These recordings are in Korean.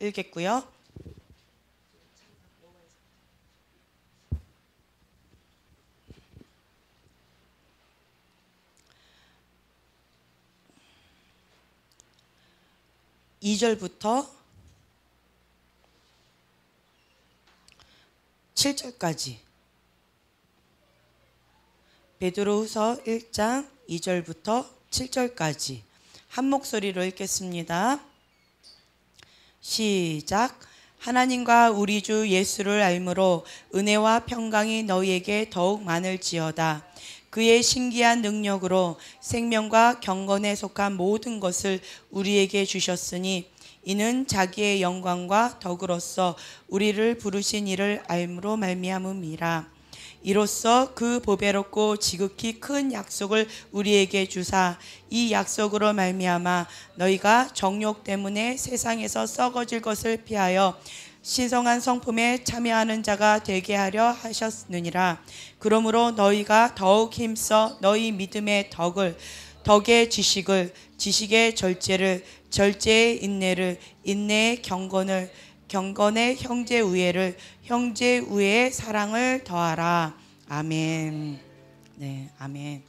읽겠고요. (2절부터) 7절까지 베드로후서 1장 2절부터 7절까지 한 목소리로 읽겠습니다. 시작. 하나님과 우리 주 예수를 알므로 은혜와 평강이 너희에게 더욱 많을지어다. 그의 신기한 능력으로 생명과 경건에 속한 모든 것을 우리에게 주셨으니 이는 자기의 영광과 덕으로서 우리를 부르신 이를 알므로 말미암음이라. 이로써 그 보배롭고 지극히 큰 약속을 우리에게 주사 이 약속으로 말미암아 너희가 정욕 때문에 세상에서 썩어질 것을 피하여 신성한 성품에 참여하는 자가 되게 하려 하셨느니라. 그러므로 너희가 더욱 힘써 너희 믿음의 덕을, 덕의 지식을, 지식의 절제를, 절제의 인내를, 인내의 경건을, 경건의 형제 우애를, 형제 우애의 사랑을 더하라. 아멘. 네, 아멘.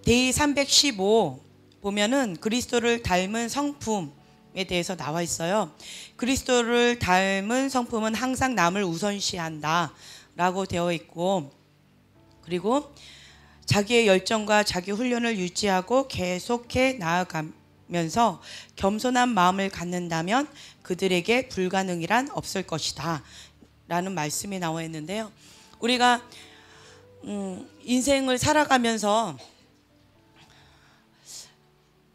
데이 315 보면은 그리스도를 닮은 성품에 대해서 나와 있어요. 그리스도를 닮은 성품은 항상 남을 우선시한다 라고 되어 있고, 그리고 자기의 열정과 자기 훈련을 유지하고 계속해 나아가면서 겸손한 마음을 갖는다면 그들에게 불가능이란 없을 것이다 라는 말씀이 나와 있는데요. 우리가 인생을 살아가면서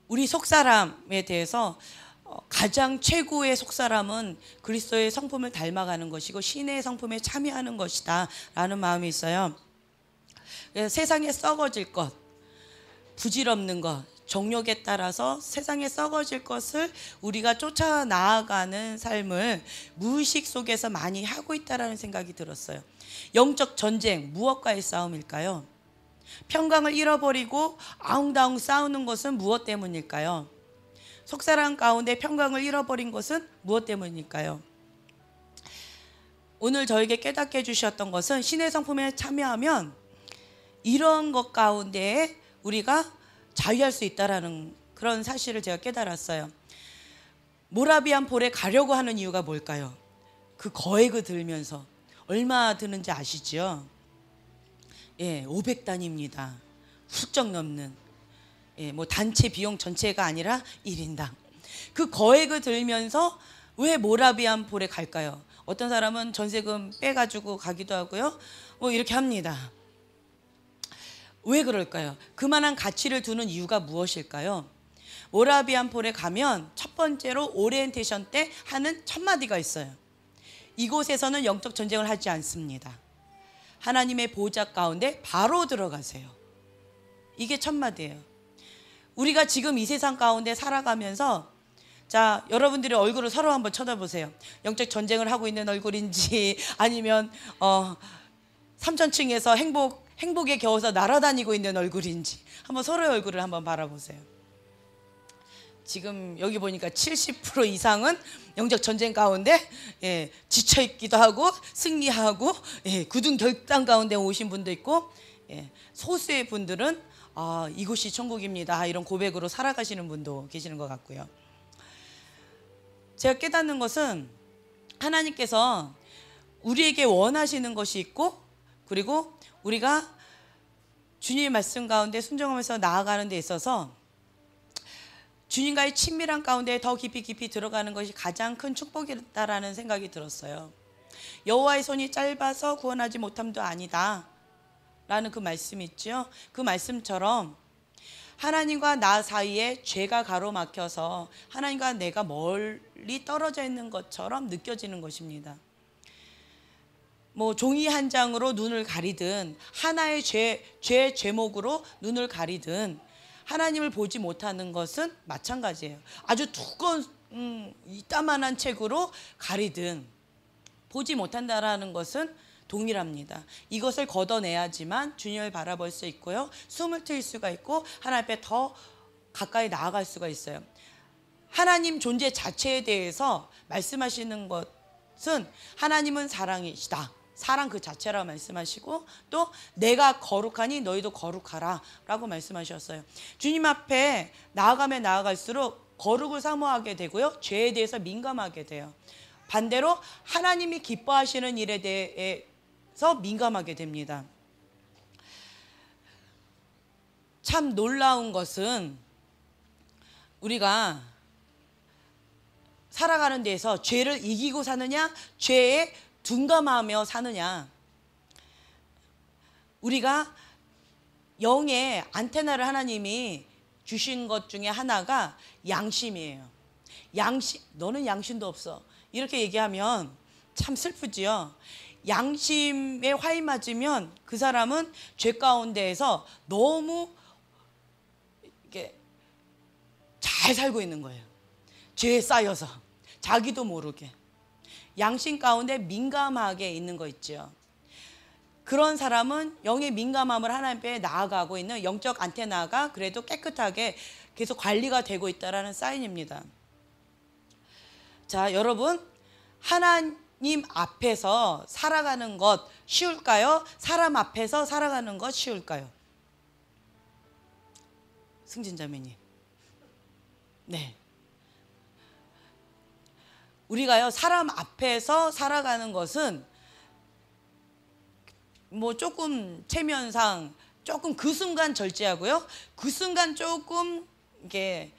우리 속사람에 대해서 가장 최고의 속사람은 그리스도의 성품을 닮아가는 것이고 신의 성품에 참여하는 것이다 라는 마음이 있어요. 그래서 세상에 썩어질 것, 부질없는 것, 정욕에 따라서 세상에 썩어질 것을 우리가 쫓아 나아가는 삶을 무의식 속에서 많이 하고 있다는 생각이 들었어요. 영적 전쟁, 무엇과의 싸움일까요? 평강을 잃어버리고 아웅다웅 싸우는 것은 무엇 때문일까요? 속사람 가운데 평강을 잃어버린 것은 무엇 때문일까요? 오늘 저에게 깨닫게 해주셨던 것은 신의 성품에 참여하면 이런 것 가운데 우리가 자유할 수 있다는 그런 사실을 제가 깨달았어요. 모라비안 폴에 가려고 하는 이유가 뭘까요? 그 거액을 들면서 얼마 드는지 아시죠? 예, 500단입니다. 훌쩍 넘는, 예, 뭐 단체 비용 전체가 아니라 1인당. 그 거액을 들면서 왜 모라비안 폴에 갈까요? 어떤 사람은 전세금 빼가지고 가기도 하고요. 뭐 이렇게 합니다. 왜 그럴까요? 그만한 가치를 두는 이유가 무엇일까요? 모라비안 폴에 가면 첫 번째로 오리엔테이션 때 하는 첫 마디가 있어요. 이곳에서는 영적 전쟁을 하지 않습니다. 하나님의 보좌 가운데 바로 들어가세요. 이게 첫 마디예요. 우리가 지금 이 세상 가운데 살아가면서, 자, 여러분들의 얼굴을 서로 한번 쳐다보세요. 영적 전쟁을 하고 있는 얼굴인지 아니면 삼천층에서 행복에 겨워서 날아다니고 있는 얼굴인지 한번 서로의 얼굴을 한번 바라보세요. 지금 여기 보니까 70% 이상은 영적 전쟁 가운데, 예, 지쳐있기도 하고 승리하고, 예, 굳은 결단 가운데 오신 분도 있고, 예, 소수의 분들은 이곳이 천국입니다 이런 고백으로 살아가시는 분도 계시는 것 같고요. 제가 깨닫는 것은 하나님께서 우리에게 원하시는 것이 있고, 그리고 우리가 주님의 말씀 가운데 순종하면서 나아가는 데 있어서 주님과의 친밀한 가운데 더 깊이 들어가는 것이 가장 큰 축복이다라는 생각이 들었어요. 여호와의 손이 짧아서 구원하지 못함도 아니다 라는 그 말씀이 있죠. 그 말씀처럼 하나님과 나 사이에 죄가 가로막혀서 하나님과 내가 멀리 떨어져 있는 것처럼 느껴지는 것입니다. 뭐 종이 한 장으로 눈을 가리든 하나의 제목으로 눈을 가리든 하나님을 보지 못하는 것은 마찬가지예요. 아주 두꺼운 이따만한 책으로 가리든 보지 못한다라는 것은 동일합니다. 이것을 걷어내야지만 주님을 바라볼 수 있고요, 숨을 트일 수가 있고 하나님 앞에 더 가까이 나아갈 수가 있어요. 하나님 존재 자체에 대해서 말씀하시는 것은 하나님은 사랑이시다. 사랑 그 자체라고 말씀하시고 또 내가 거룩하니 너희도 거룩하라 라고 말씀하셨어요. 주님 앞에 나아가면 나아갈수록 거룩을 사모하게 되고요. 죄에 대해서 민감하게 돼요. 반대로 하나님이 기뻐하시는 일에 대해서 민감하게 됩니다. 참 놀라운 것은 우리가 살아가는 데에서 죄를 이기고 사느냐, 죄에 둔감하며 사느냐. 우리가 영의 안테나를 하나님이 주신 것 중에 하나가 양심이에요. 양심, 너는 양심도 없어. 이렇게 얘기하면 참 슬프지요. 양심에 화이 맞으면 그 사람은 죄 가운데에서 너무 이렇게 잘 살고 있는 거예요. 죄에 쌓여서 자기도 모르게. 양심 가운데 민감하게 있는 거 있죠. 그런 사람은 영의 민감함을 하나님께 나아가고 있는 영적 안테나가 그래도 깨끗하게 계속 관리가 되고 있다는 사인입니다. 자, 여러분, 하나님 앞에서 살아가는 것 쉬울까요? 사람 앞에서 살아가는 것 쉬울까요? 승진자매님. 네. 우리가요, 사람 앞에서 살아가는 것은 뭐 조금 체면상 조금 그 순간 절제하고요. 그 순간 조금 이게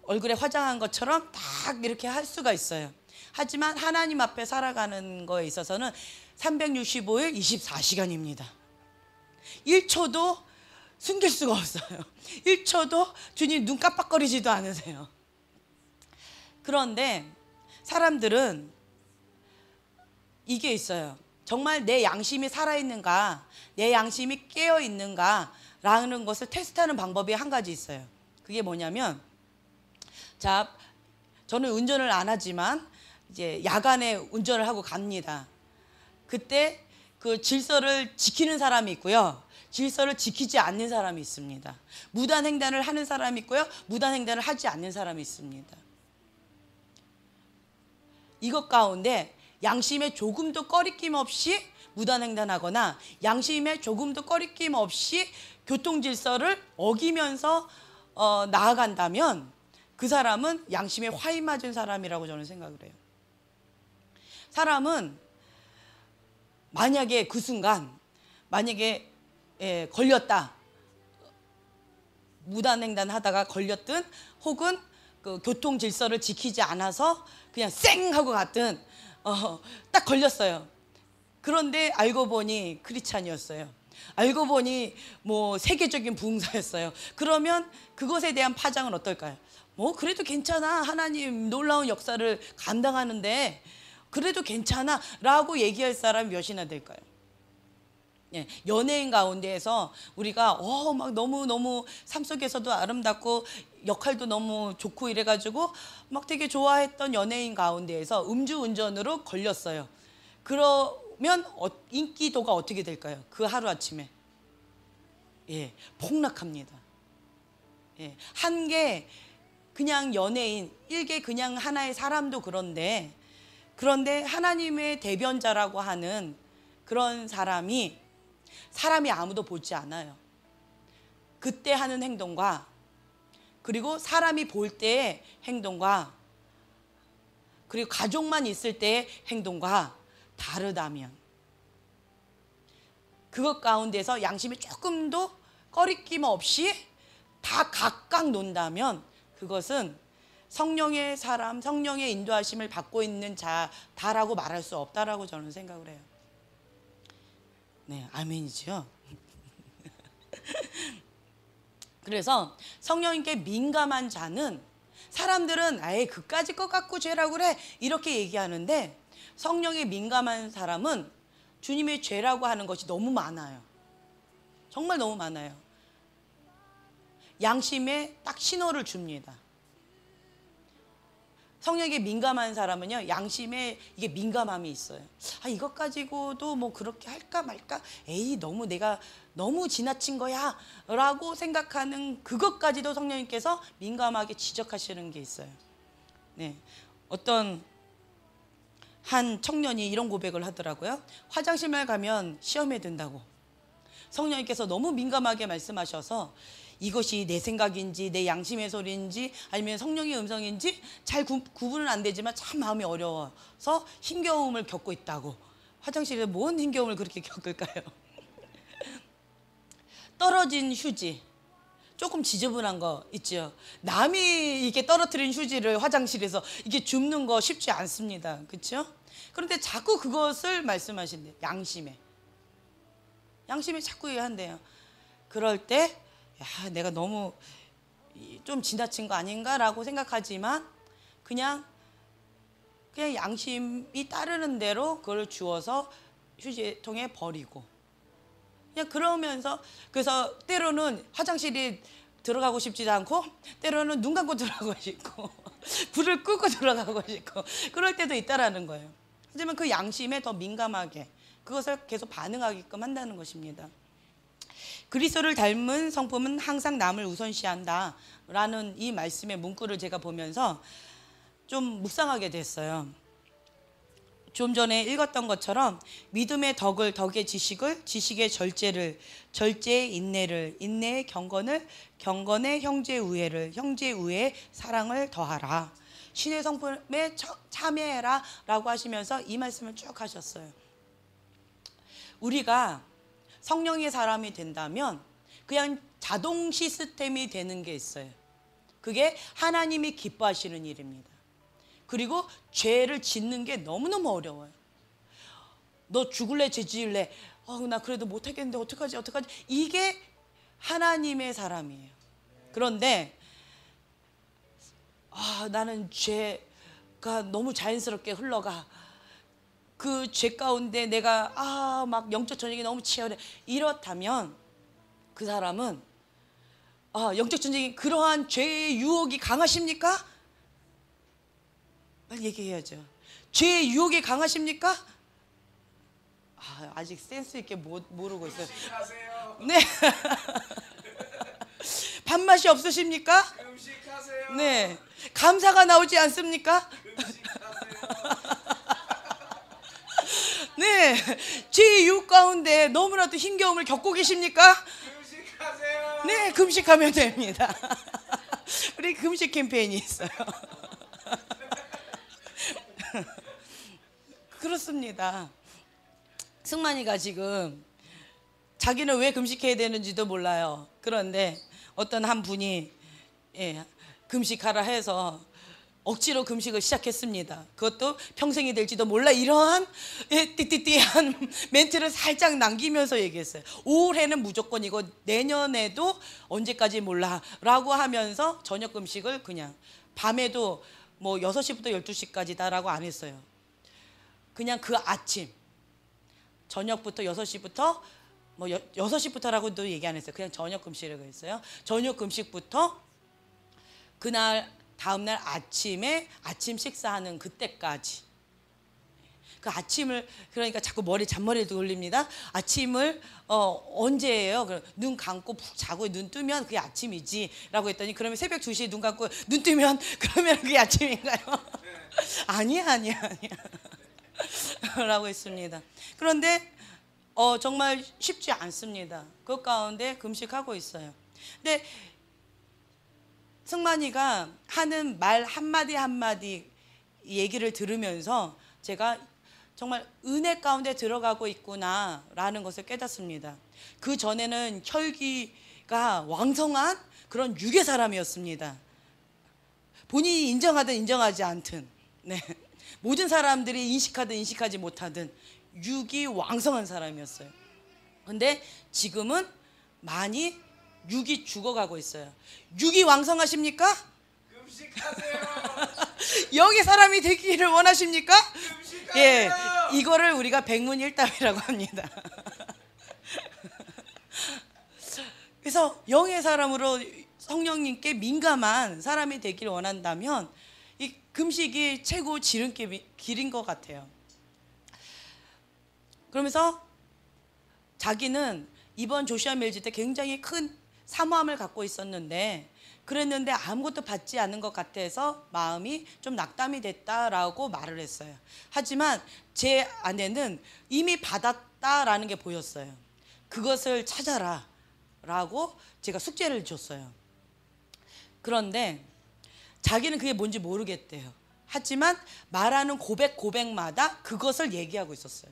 얼굴에 화장한 것처럼 딱 이렇게 할 수가 있어요. 하지만 하나님 앞에 살아가는 거에 있어서는 365일 24시간입니다. 1초도 숨길 수가 없어요. 1초도 주님 눈 깜빡거리지도 않으세요. 그런데 사람들은 이게 있어요. 정말 내 양심이 살아있는가, 내 양심이 깨어있는가 라는 것을 테스트하는 방법이 한 가지 있어요. 그게 뭐냐면, 자, 저는 운전을 안 하지만 이제 야간에 운전을 하고 갑니다. 그때 그 질서를 지키는 사람이 있고요, 질서를 지키지 않는 사람이 있습니다. 무단횡단을 하는 사람이 있고요, 무단횡단을 하지 않는 사람이 있습니다. 이것 가운데 양심에 조금도 꺼리낌 없이 무단횡단하거나 양심에 조금도 꺼리낌 없이 교통질서를 어기면서 나아간다면 그 사람은 양심에 화이 맞은 사람이라고 저는 생각을 해요. 사람은 만약에 그 순간 만약에 걸렸다, 무단횡단하다가 걸렸든 혹은 그 교통질서를 지키지 않아서 그냥 쌩 하고 갔든 딱 걸렸어요. 그런데 알고 보니 크리스찬이었어요. 알고 보니 뭐 세계적인 부흥사였어요. 그러면 그것에 대한 파장은 어떨까요? 뭐 그래도 괜찮아, 하나님 놀라운 역사를 감당하는데 그래도 괜찮아 라고 얘기할 사람이 몇이나 될까요? 예, 연예인 가운데에서 우리가 막 너무 삶 속에서도 아름답고 역할도 너무 좋고 이래가지고 막 되게 좋아했던 연예인 가운데에서 음주운전으로 걸렸어요. 그러면 인기도가 어떻게 될까요? 그 하루아침에 예, 폭락합니다. 예, 한 개 그냥 연예인, 일개 그냥 하나의 사람도 그런데 하나님의 대변자라고 하는 그런 사람이 아무도 보지 않아요. 그때 하는 행동과 그리고 사람이 볼 때의 행동과 그리고 가족만 있을 때의 행동과 다르다면, 그것 가운데서 양심이 조금도 꺼리낌 없이 다 각각 논다면 그것은 성령의 사람, 성령의 인도하심을 받고 있는 자다라고 말할 수 없다라고 저는 생각을 해요. 네, 아멘이죠. 그래서 성령님께 민감한 자는, 사람들은 아예 그까짓 것 갖고 죄라고 그래 이렇게 얘기하는데, 성령에 민감한 사람은 주님의 죄라고 하는 것이 너무 많아요. 정말 너무 많아요. 양심에 딱 신호를 줍니다. 성령에게 민감한 사람은요, 양심에 이게 민감함이 있어요. 아, 이것 가지고도 뭐 그렇게 할까 말까? 에이, 내가 너무 지나친 거야 라고 생각하는 그것까지도 성령님께서 민감하게 지적하시는 게 있어요. 네, 어떤 한 청년이 이런 고백을 하더라고요. 화장실만 가면 시험에 든다고. 성령님께서 너무 민감하게 말씀하셔서 이것이 내 생각인지 내 양심의 소리인지 아니면 성령의 음성인지 잘 구분은 안 되지만 참 마음이 어려워서 힘겨움을 겪고 있다고. 화장실에 뭔 힘겨움을 그렇게 겪을까요? 떨어진 휴지, 조금 지저분한 거 있죠. 남이 이렇게 떨어뜨린 휴지를 화장실에서 이게 줍는 거 쉽지 않습니다. 그렇죠? 그런데 자꾸 그것을 말씀하신대요. 양심에 자꾸 한대요. 그럴 때 야, 내가 너무 좀 지나친 거 아닌가라고 생각하지만 그냥 양심이 따르는 대로 그걸 주워서 휴지통에 버리고 그냥 그러면서, 그래서 때로는 화장실이 들어가고 싶지도 않고 때로는 눈 감고 들어가고 싶고 불을 끄고 들어가고 싶고 그럴 때도 있다라는 거예요. 하지만 그 양심에 더 민감하게 그것을 계속 반응하게끔 한다는 것입니다. 그리스도를 닮은 성품은 항상 남을 우선시한다 라는 이 말씀의 문구를 제가 보면서 좀 묵상하게 됐어요. 좀 전에 읽었던 것처럼 믿음의 덕을, 덕의 지식을, 지식의 절제를, 절제의 인내를, 인내의 경건을, 경건의 형제 우애를, 형제 우애의 사랑을 더하라. 신의 성품에 참여해라 라고 하시면서 이 말씀을 쭉 하셨어요. 우리가 성령의 사람이 된다면 그냥 자동 시스템이 되는 게 있어요. 그게 하나님이 기뻐하시는 일입니다. 그리고 죄를 짓는 게 너무너무 어려워요. 너 죽을래 죄 지을래? 나 그래도 못하겠는데 어떡하지? 이게 하나님의 사람이에요. 그런데 나는 죄가 너무 자연스럽게 흘러가. 그 죄 가운데 내가 막 영적 전쟁이 너무 치열해. 이렇다면 그 사람은 영적 전쟁이 그러한 죄의 유혹이 강하십니까? 빨리 얘기해야죠. 죄의 유혹이 강하십니까? 아직 센스 있게 모르고 있어요. 네. 밥맛이 없으십니까? 금식하세요. 네. 감사가 나오지 않습니까? 네. 죄의 유혹 가운데 너무나도 힘겨움을 겪고 계십니까? 금식하세요. 네, 금식하면 됩니다. 우리 금식 캠페인이 있어요. 그렇습니다. 승만이가 지금 자기는 왜 금식해야 되는지도 몰라요. 그런데 어떤 한 분이 금식하라 해서 억지로 금식을 시작했습니다. 그것도 평생이 될지도 몰라. 이러한 띠띠띠한 멘트를 살짝 남기면서 얘기했어요. 올해는 무조건이고 내년에도 언제까지 몰라 라고 하면서 저녁 금식을 그냥 밤에도 뭐 6시부터 12시까지다라고 안 했어요. 그냥 그 아침 저녁부터 6시부터 뭐 6시부터라고도 얘기 안 했어요. 그냥 저녁 금식이라고 했어요. 저녁 금식부터 그날 다음날 아침에 아침 식사하는 그때까지. 그 아침을 그러니까 자꾸 잔머리를 돌립니다. 아침을 언제예요? 눈 감고 푹 자고 눈 뜨면 그게 아침이지라고 했더니 그러면 새벽 2시에 눈 감고 눈 뜨면 그러면 그게 아침인가요? 아니야. 라고 했습니다. 그런데 정말 쉽지 않습니다. 그 가운데 금식하고 있어요. 근데 승만이가 하는 말 한마디 한마디 얘기를 들으면서 제가 정말 은혜 가운데 들어가고 있구나라는 것을 깨닫습니다. 그 전에는 혈기가 왕성한 그런 육의 사람이었습니다. 본인이 인정하든 인정하지 않든 모든 사람들이 인식하든 인식하지 못하든 육이 왕성한 사람이었어요. 그런데 지금은 많이 육이 죽어가고 있어요. 육이 왕성하십니까? 금식하세요. 영의 사람이 되기를 원하십니까? 금식하세요. 이거를 우리가 백문일답이라고 합니다. 그래서 영의 사람으로 성령님께 민감한 사람이 되기를 원한다면 금식이 최고 지름길인 것 같아요. 그러면서 자기는 이번 조슈아 멜지 때 굉장히 큰 사모함을 갖고 있었는데 그랬는데 아무것도 받지 않은 것 같아서 마음이 좀 낙담이 됐다라고 말을 했어요. 하지만 제 안에는 이미 받았다라는 게 보였어요. 그것을 찾아라 라고 제가 숙제를 줬어요. 그런데 자기는 그게 뭔지 모르겠대요. 하지만 말하는 고백마다 그것을 얘기하고 있었어요.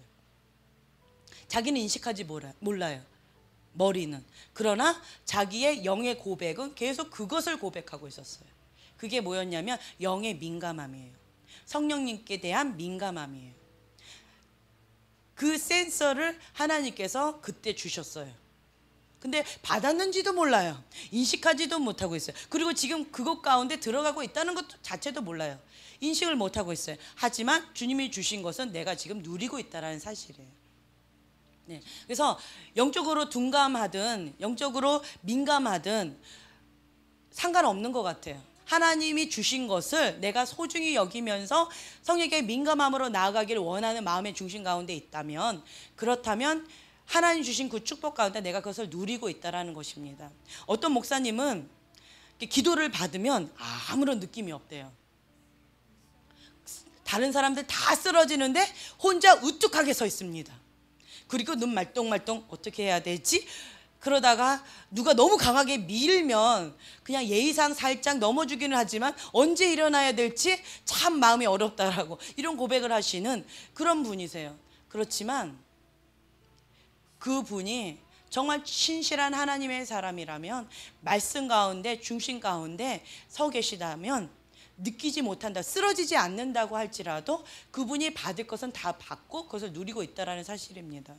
자기는 인식하지 몰라요. 머리는. 그러나 자기의 영의 고백은 계속 그것을 고백하고 있었어요. 그게 뭐였냐면 영의 민감함이에요. 성령님께 대한 민감함이에요. 그 센서를 하나님께서 그때 주셨어요. 근데 받았는지도 몰라요. 인식하지도 못하고 있어요. 그리고 지금 그것 가운데 들어가고 있다는 것 자체도 몰라요. 인식을 못하고 있어요. 하지만 주님이 주신 것은 내가 지금 누리고 있다는 사실이에요. 네. 그래서 영적으로 둔감하든 영적으로 민감하든 상관없는 것 같아요. 하나님이 주신 것을 내가 소중히 여기면서 성령의 민감함으로 나아가기를 원하는 마음의 중심 가운데 있다면, 그렇다면 하나님 주신 그 축복 가운데 내가 그것을 누리고 있다는 것입니다. 어떤 목사님은 기도를 받으면 아무런 느낌이 없대요. 다른 사람들 다 쓰러지는데 혼자 우뚝하게 서 있습니다. 그리고 눈 말똥말똥 어떻게 해야 되지? 그러다가 누가 너무 강하게 밀면 그냥 예의상 살짝 넘어지기는 하지만 언제 일어나야 될지 참 마음이 어렵다라고 이런 고백을 하시는 그런 분이세요. 그렇지만 그분이 정말 신실한 하나님의 사람이라면, 말씀 가운데 중심 가운데 서 계시다면 느끼지 못한다, 쓰러지지 않는다고 할지라도 그분이 받을 것은 다 받고 그것을 누리고 있다는 사실입니다.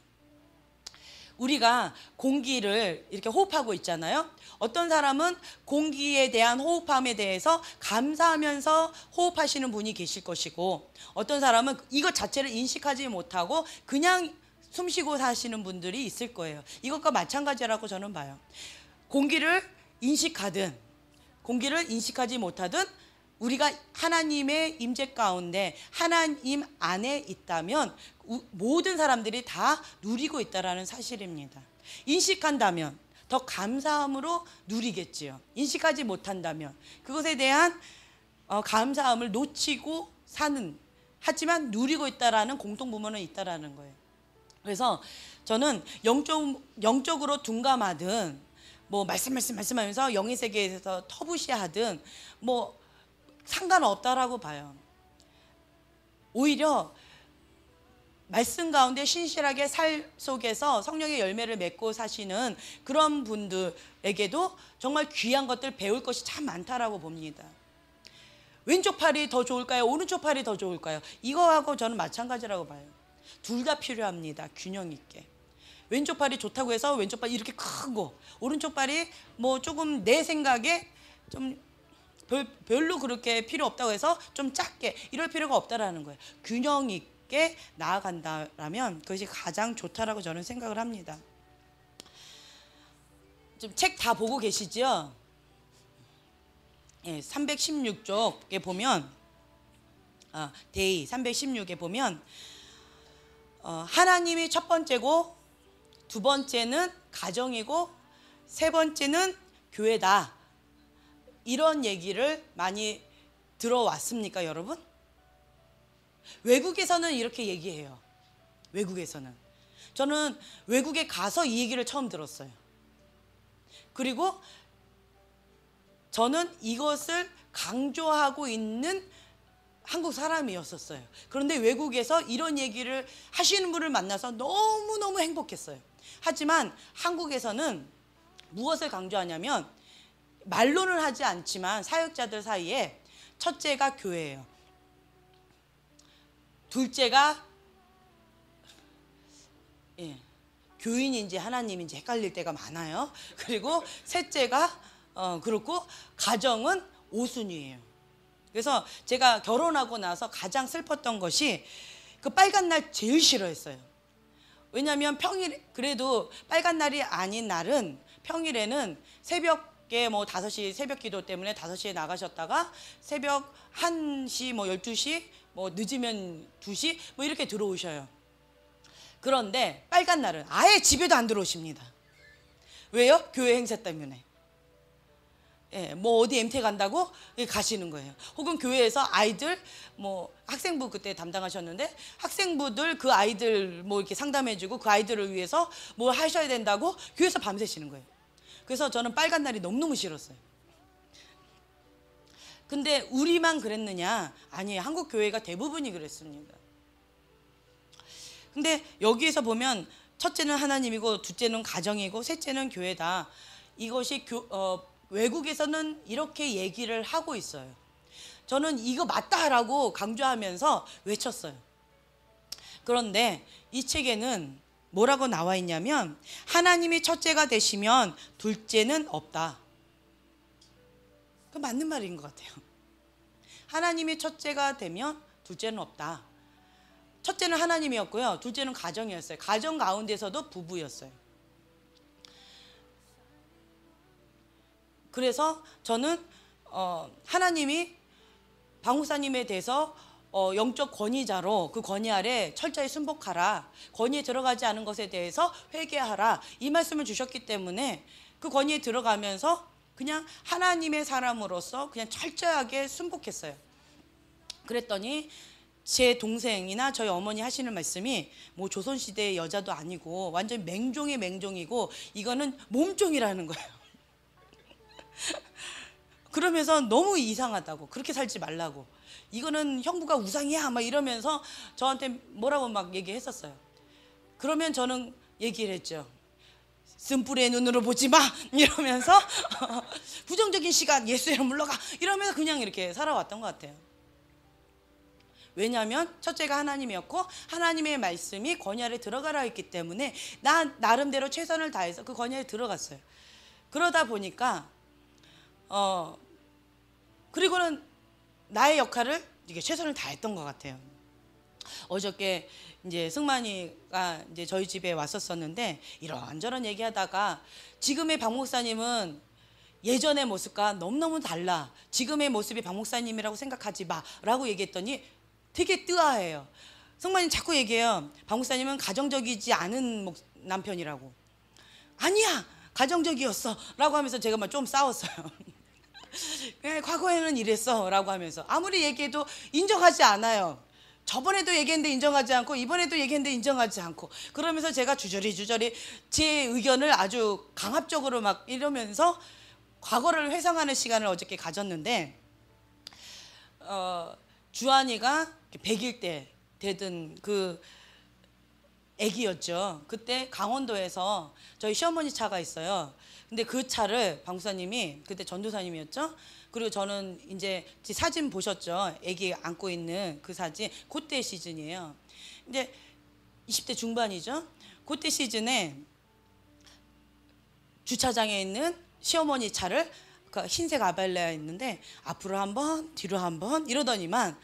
우리가 공기를 이렇게 호흡하고 있잖아요. 어떤 사람은 공기에 대한 호흡함에 대해서 감사하면서 호흡하시는 분이 계실 것이고, 어떤 사람은 이것 자체를 인식하지 못하고 그냥 숨쉬고 사시는 분들이 있을 거예요. 이것과 마찬가지라고 저는 봐요. 공기를 인식하든 공기를 인식하지 못하든 우리가 하나님의 임재 가운데 하나님 안에 있다면 모든 사람들이 다 누리고 있다는 사실입니다. 인식한다면 더 감사함으로 누리겠지요. 인식하지 못한다면 그것에 대한 감사함을 놓치고 사는, 하지만 누리고 있다라는 공통부분은 있다라는 거예요. 그래서 저는 영적으로 둔감하든 뭐 말씀하면서 영의 세계에서 터부시하든 뭐 상관없다라고 봐요. 오히려 말씀 가운데 신실하게 살 속에서 성령의 열매를 맺고 사시는 그런 분들에게도 정말 귀한 것들 배울 것이 참 많다라고 봅니다. 왼쪽 팔이 더 좋을까요? 오른쪽 팔이 더 좋을까요? 이거하고 저는 마찬가지라고 봐요. 둘 다 필요합니다. 균형 있게. 왼쪽 팔이 좋다고 해서 왼쪽 팔이 이렇게 크고 오른쪽 팔이 뭐 조금 내 생각에 좀 별로 그렇게 필요 없다고 해서 좀 작게 이럴 필요가 없다라는 거예요. 균형 있게 나아간다라면 그것이 가장 좋다라고 저는 생각을 합니다. 좀 책 다 보고 계시죠? 예, 316쪽에 보면 데이 316에 보면 하나님이 첫 번째고 두 번째는 가정이고 세 번째는 교회다. 이런 얘기를 많이 들어왔습니까, 여러분? 외국에서는 이렇게 얘기해요. 외국에서는. 저는 외국에 가서 이 얘기를 처음 들었어요. 그리고 저는 이것을 강조하고 있는 한국 사람이었었어요. 그런데 외국에서 이런 얘기를 하시는 분을 만나서 너무너무 행복했어요. 하지만 한국에서는 무엇을 강조하냐면 말로는 하지 않지만 사역자들 사이에 첫째가 교회예요. 둘째가 교인인지 하나님인지 헷갈릴 때가 많아요. 그리고 셋째가 그렇고 가정은 5순위예요. 그래서 제가 결혼하고 나서 가장 슬펐던 것이 그 빨간 날 제일 싫어했어요. 왜냐하면 평일, 그래도 빨간 날이 아닌 날은 평일에는 새벽 새벽에 뭐 5시 새벽 기도 때문에 5시에 나가셨다가 새벽 1시 뭐 12시 뭐 늦으면 2시 뭐 이렇게 들어오셔요. 그런데 빨간 날은 아예 집에도 안 들어오십니다. 왜요? 교회 행사 때문에. 예, 뭐 어디 MT 간다고 가시는 거예요. 혹은 교회에서 아이들 뭐 학생부 그때 담당하셨는데 학생부들 그 아이들 뭐 이렇게 상담해주고 그 아이들을 위해서 뭘 하셔야 된다고 교회에서 밤새시는 거예요. 그래서 저는 빨간 날이 너무너무 싫었어요. 근데 우리만 그랬느냐? 아니에요. 한국 교회가 대부분이 그랬습니다. 근데 여기에서 보면 첫째는 하나님이고 둘째는 가정이고 셋째는 교회다. 이것이 외국에서는 이렇게 얘기를 하고 있어요. 저는 이거 맞다라고 강조하면서 외쳤어요. 그런데 이 책에는 뭐라고 나와 있냐면 하나님이 첫째가 되시면 둘째는 없다. 그 맞는 말인 것 같아요. 하나님이 첫째가 되면 둘째는 없다. 첫째는 하나님이었고요. 둘째는 가정이었어요. 가정 가운데서도 부부였어요. 그래서 저는 하나님이 박 목사님에 대해서 영적 권위자로 그 권위 아래 철저히 순복하라. 권위에 들어가지 않은 것에 대해서 회개하라. 이 말씀을 주셨기 때문에 그 권위에 들어가면서 그냥 하나님의 사람으로서 그냥 철저하게 순복했어요. 그랬더니 제 동생이나 저희 어머니 하시는 말씀이 뭐 조선시대의 여자도 아니고 완전 맹종의 맹종이고 이거는 몸종이라는 거예요. 그러면서 너무 이상하다고, 그렇게 살지 말라고, 이거는 형부가 우상이야 막 이러면서 저한테 뭐라고 막 얘기했었어요. 그러면 저는 얘기를 했죠. 쓴뿌리의 눈으로 보지 마 이러면서 부정적인 시간 예수로 물러가 이러면서 그냥 이렇게 살아왔던 것 같아요. 왜냐하면 첫째가 하나님이었고 하나님의 말씀이 권위 아래 들어가라 했기 때문에 나 나름대로 최선을 다해서 그 권위 아래 들어갔어요. 그러다 보니까 그리고는 나의 역할을 이게 최선을 다했던 것 같아요. 어저께 이제 승만이가 이제 저희 집에 왔었었는데 이런저런 얘기하다가 지금의 박 목사님은 예전의 모습과 너무너무 달라. 지금의 모습이 박 목사님이라고 생각하지 마라고 얘기했더니 되게 뜨아해요. 승만이 자꾸 얘기해요. 박 목사님은 가정적이지 않은 남편이라고. 아니야, 가정적이었어 라고 하면서 제가 막 좀 싸웠어요. 과거에는 이랬어 라고 하면서 아무리 얘기해도 인정하지 않아요. 저번에도 얘기했는데 인정하지 않고 이번에도 얘기했는데 인정하지 않고 그러면서 제가 주저리 제 의견을 아주 강압적으로 막 이러면서 과거를 회상하는 시간을 어저께 가졌는데 주한이가 100일 때 되던 그 애기였죠. 그때 강원도에서 저희 시어머니 차가 있어요. 근데 그 차를 박 목사님이 그때 전도사님이었죠. 그리고 저는 이제 사진 보셨죠. 애기 안고 있는 그 사진. 그때 시즌이에요. 이제 20대 중반이죠. 그때 시즌에 주차장에 있는 시어머니 차를 그 흰색 아발레가 있는데 앞으로 한 번 뒤로 한 번 이러더니만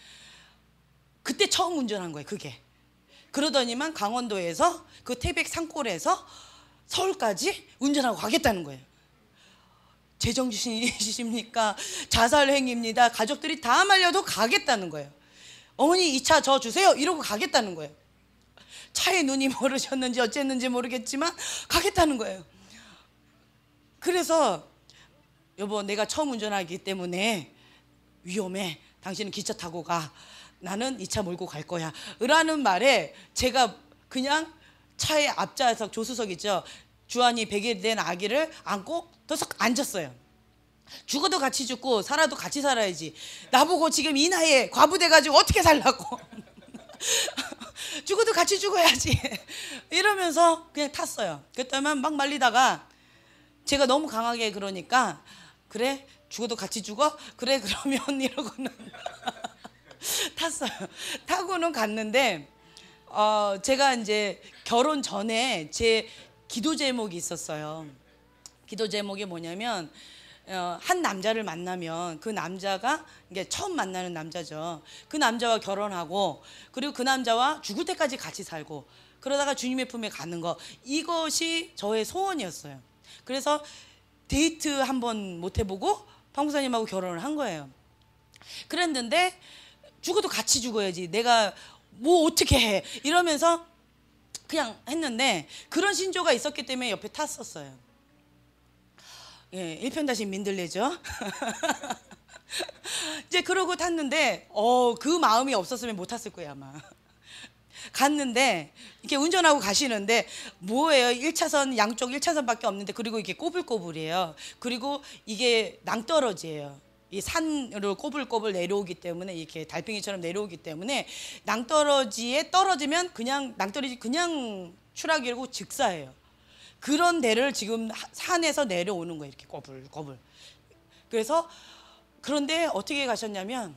그때 처음 운전한 거예요. 그게. 그러더니만 강원도에서 그 태백 산골에서 서울까지 운전하고 가겠다는 거예요. 제정신이십니까? 자살행위입니다. 가족들이 다 말려도 가겠다는 거예요. 어머니 이 차 저 주세요 이러고 가겠다는 거예요. 차에 눈이 멀으셨는지 어쨌는지 모르겠지만 가겠다는 거예요. 그래서 여보 내가 처음 운전하기 때문에 위험해. 당신은 기차 타고 가. 나는 이 차 몰고 갈 거야 라는 말에 제가 그냥 차의 앞좌석 조수석 있죠. 주한이 100일 된 아기를 안고 더석 앉았어요. 죽어도 같이 죽고 살아도 같이 살아야지. 나보고 지금 이 나이에 과부돼가지고 어떻게 살라고. 죽어도 같이 죽어야지 이러면서 그냥 탔어요. 그랬더니 막 말리다가 제가 너무 강하게 그러니까 그래 죽어도 같이 죽어? 그래 그러면 이러고는 탔어요. 타고는 갔는데 제가 이제 결혼 전에 제 기도 제목이 있었어요. 기도 제목이 뭐냐면 한 남자를 만나면 그 남자가 이게 처음 만나는 남자죠. 그 남자와 결혼하고 그리고 그 남자와 죽을 때까지 같이 살고 그러다가 주님의 품에 가는 거, 이것이 저의 소원이었어요. 그래서 데이트 한번 못 해보고 박목사님하고 결혼을 한 거예요. 그랬는데 죽어도 같이 죽어야지, 내가 뭐 어떻게 해, 이러면서 그냥 했는데 그런 신조가 있었기 때문에 옆에 탔었어요. 예, 일편단심 민들레죠. 이제 그러고 탔는데 그 마음이 없었으면 못 탔을 거예요 아마. 갔는데 이렇게 운전하고 가시는데 뭐예요? 1차선 양쪽 1차선밖에 없는데, 그리고 이게 꼬불꼬불이에요. 그리고 이게 낭떠러지예요. 이 산으로 꼬불꼬불 내려오기 때문에, 이렇게 달팽이처럼 내려오기 때문에 낭떠러지에 떨어지면 그냥 낭떠러지 그냥 추락이라고 직사예요. 그런 데를 지금 산에서 내려오는 거예요. 이렇게 꼬불꼬불. 그래서 그런데 어떻게 가셨냐면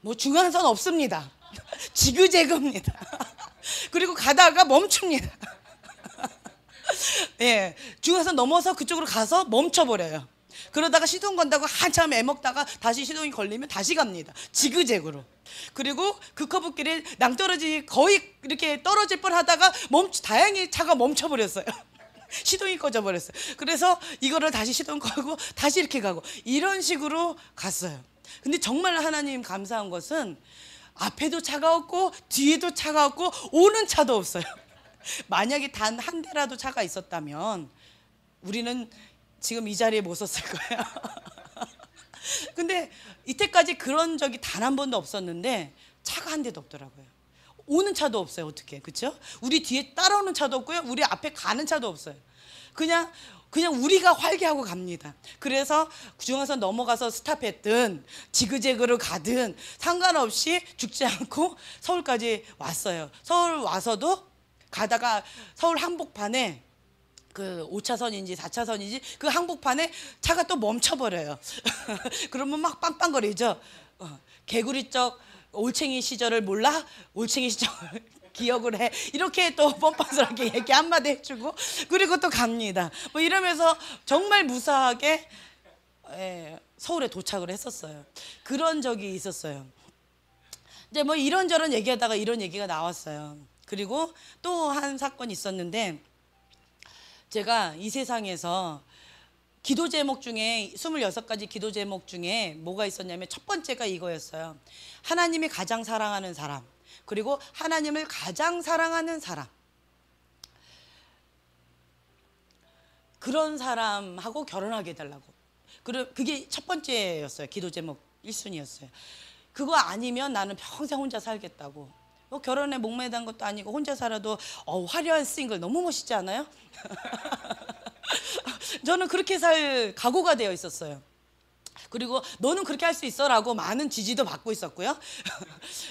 뭐 중앙선 없습니다. 지그재그입니다. 그리고 가다가 멈춥니다. 예, 중앙선 넘어서 그쪽으로 가서 멈춰버려요. 그러다가 시동 건다고 한참 애먹다가 다시 시동이 걸리면 다시 갑니다. 지그재그로. 그리고 그 커브길에 낭떠러지 거의 이렇게 떨어질 뻔 하다가 다행히 차가 멈춰버렸어요. 시동이 꺼져버렸어요. 그래서 이거를 다시 시동 걸고 다시 이렇게 가고 이런 식으로 갔어요. 근데 정말 하나님 감사한 것은 앞에도 차가 없고 뒤에도 차가 없고 오는 차도 없어요. 만약에 단 한 대라도 차가 있었다면 우리는 지금 이 자리에 못 섰을 거예요. 근데 이때까지 그런 적이 단 한 번도 없었는데 차가 한 대도 없더라고요. 오는 차도 없어요. 어떻게, 그렇죠? 우리 뒤에 따라오는 차도 없고요, 우리 앞에 가는 차도 없어요. 그냥 우리가 활개하고 갑니다. 그래서 중앙선 넘어가서 스탑했든 지그재그로 가든 상관없이 죽지 않고 서울까지 왔어요. 서울 와서도 가다가 서울 한복판에 그 5차선인지 4차선인지 그 한복판에 차가 또 멈춰버려요. 그러면 막 빵빵거리죠. 개구리 쪽 올챙이 시절을 몰라? 올챙이 시절을 기억을 해. 이렇게 또 뻔뻔스럽게 얘기 한마디 해주고 그리고 또 갑니다. 뭐 이러면서 정말 무사하게 서울에 도착을 했었어요. 그런 적이 있었어요. 이제 뭐 이런저런 얘기하다가 이런 얘기가 나왔어요. 그리고 또 한 사건이 있었는데, 제가 이 세상에서 기도 제목 중에 26가지 기도 제목 중에 뭐가 있었냐면 첫 번째가 이거였어요. 하나님이 가장 사랑하는 사람, 그리고 하나님을 가장 사랑하는 사람, 그런 사람하고 결혼하게 해달라고. 그게 첫 번째였어요. 기도 제목 1순위였어요. 그거 아니면 나는 평생 혼자 살겠다고. 뭐 결혼에 목매단 것도 아니고 혼자 살아도 화려한 싱글 너무 멋있지 않아요? 저는 그렇게 살 각오가 되어 있었어요. 그리고 너는 그렇게 할 수 있어라고 많은 지지도 받고 있었고요.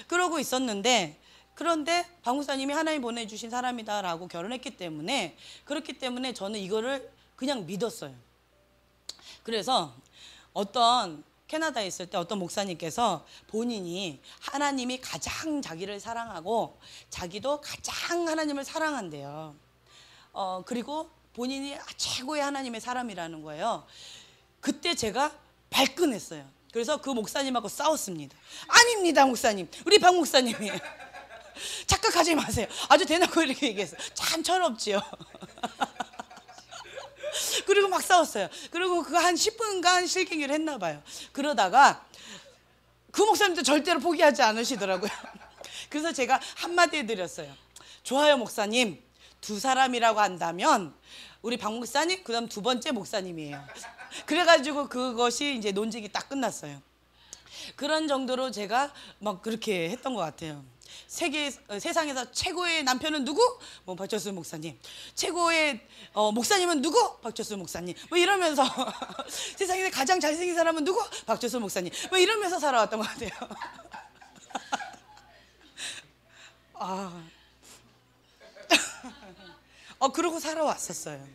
그러고 있었는데, 그런데 박 목사님이 하나님 보내주신 사람이다라고 결혼했기 때문에, 그렇기 때문에 저는 이거를 그냥 믿었어요. 그래서 캐나다에 있을 때 어떤 목사님께서 본인이 하나님이 가장 자기를 사랑하고 자기도 가장 하나님을 사랑한대요. 그리고 본인이 최고의 하나님의 사람이라는 거예요. 그때 제가 발끈했어요. 그래서 그 목사님하고 싸웠습니다. 아닙니다, 목사님. 우리 박 목사님이에요. 착각하지 마세요. 아주 대놓고 이렇게 얘기했어요. 참 철없지요. 그리고 막 싸웠어요. 그리고 그 한 10분간 실갱이를 했나 봐요. 그러다가 그 목사님도 절대로 포기하지 않으시더라고요. 그래서 제가 한마디 해드렸어요. 좋아요, 목사님. 두 사람이라고 한다면 우리 박 목사님, 그다음 두 번째 목사님이에요. 그래가지고 그것이 이제 논쟁이 딱 끝났어요. 그런 정도로 제가 막 그렇게 했던 것 같아요. 세상에서 최고의 남편은 누구? 뭐 박철수 목사님. 최고의 목사님은 누구? 박철수 목사님. 뭐 이러면서 세상에서 가장 잘생긴 사람은 누구? 박철수 목사님. 뭐 이러면서 살아왔던 것 같아요. 그러고 살아왔었어요.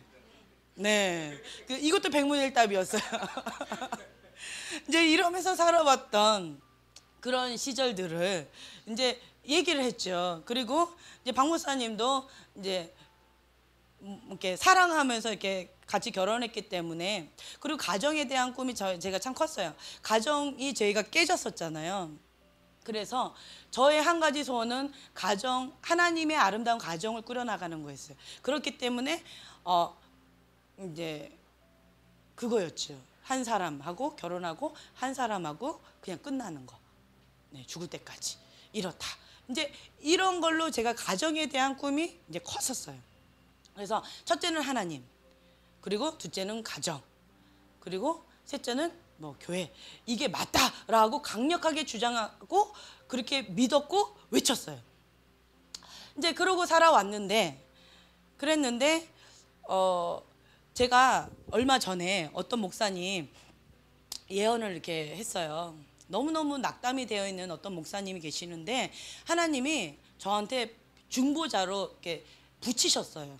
네, 이것도 백문일답이었어요. 이제 이러면서 살아왔던 그런 시절들을 이제 얘기를 했죠. 그리고 이제 박 목사님도 이제 이렇게 사랑하면서 이렇게 같이 결혼했기 때문에, 그리고 가정에 대한 꿈이 제가 참 컸어요. 가정이 저희가 깨졌었잖아요. 그래서 저의 한 가지 소원은 하나님의 아름다운 가정을 꾸려나가는 거였어요. 그렇기 때문에 이제 그거였죠. 한 사람하고 결혼하고 한 사람하고 그냥 끝나는 거. 네, 죽을 때까지 이렇다. 이제 이런 걸로 제가 가정에 대한 꿈이 이제 컸었어요. 그래서 첫째는 하나님, 그리고 둘째는 가정, 그리고 셋째는 뭐 교회. 이게 맞다라고 강력하게 주장하고 그렇게 믿었고 외쳤어요. 이제 그러고 살아왔는데 그랬는데 제가 얼마 전에 어떤 목사님 예언을 이렇게 했어요. 너무너무 낙담이 되어 있는 어떤 목사님이 계시는데 하나님이 저한테 중보자로 이렇게 붙이셨어요.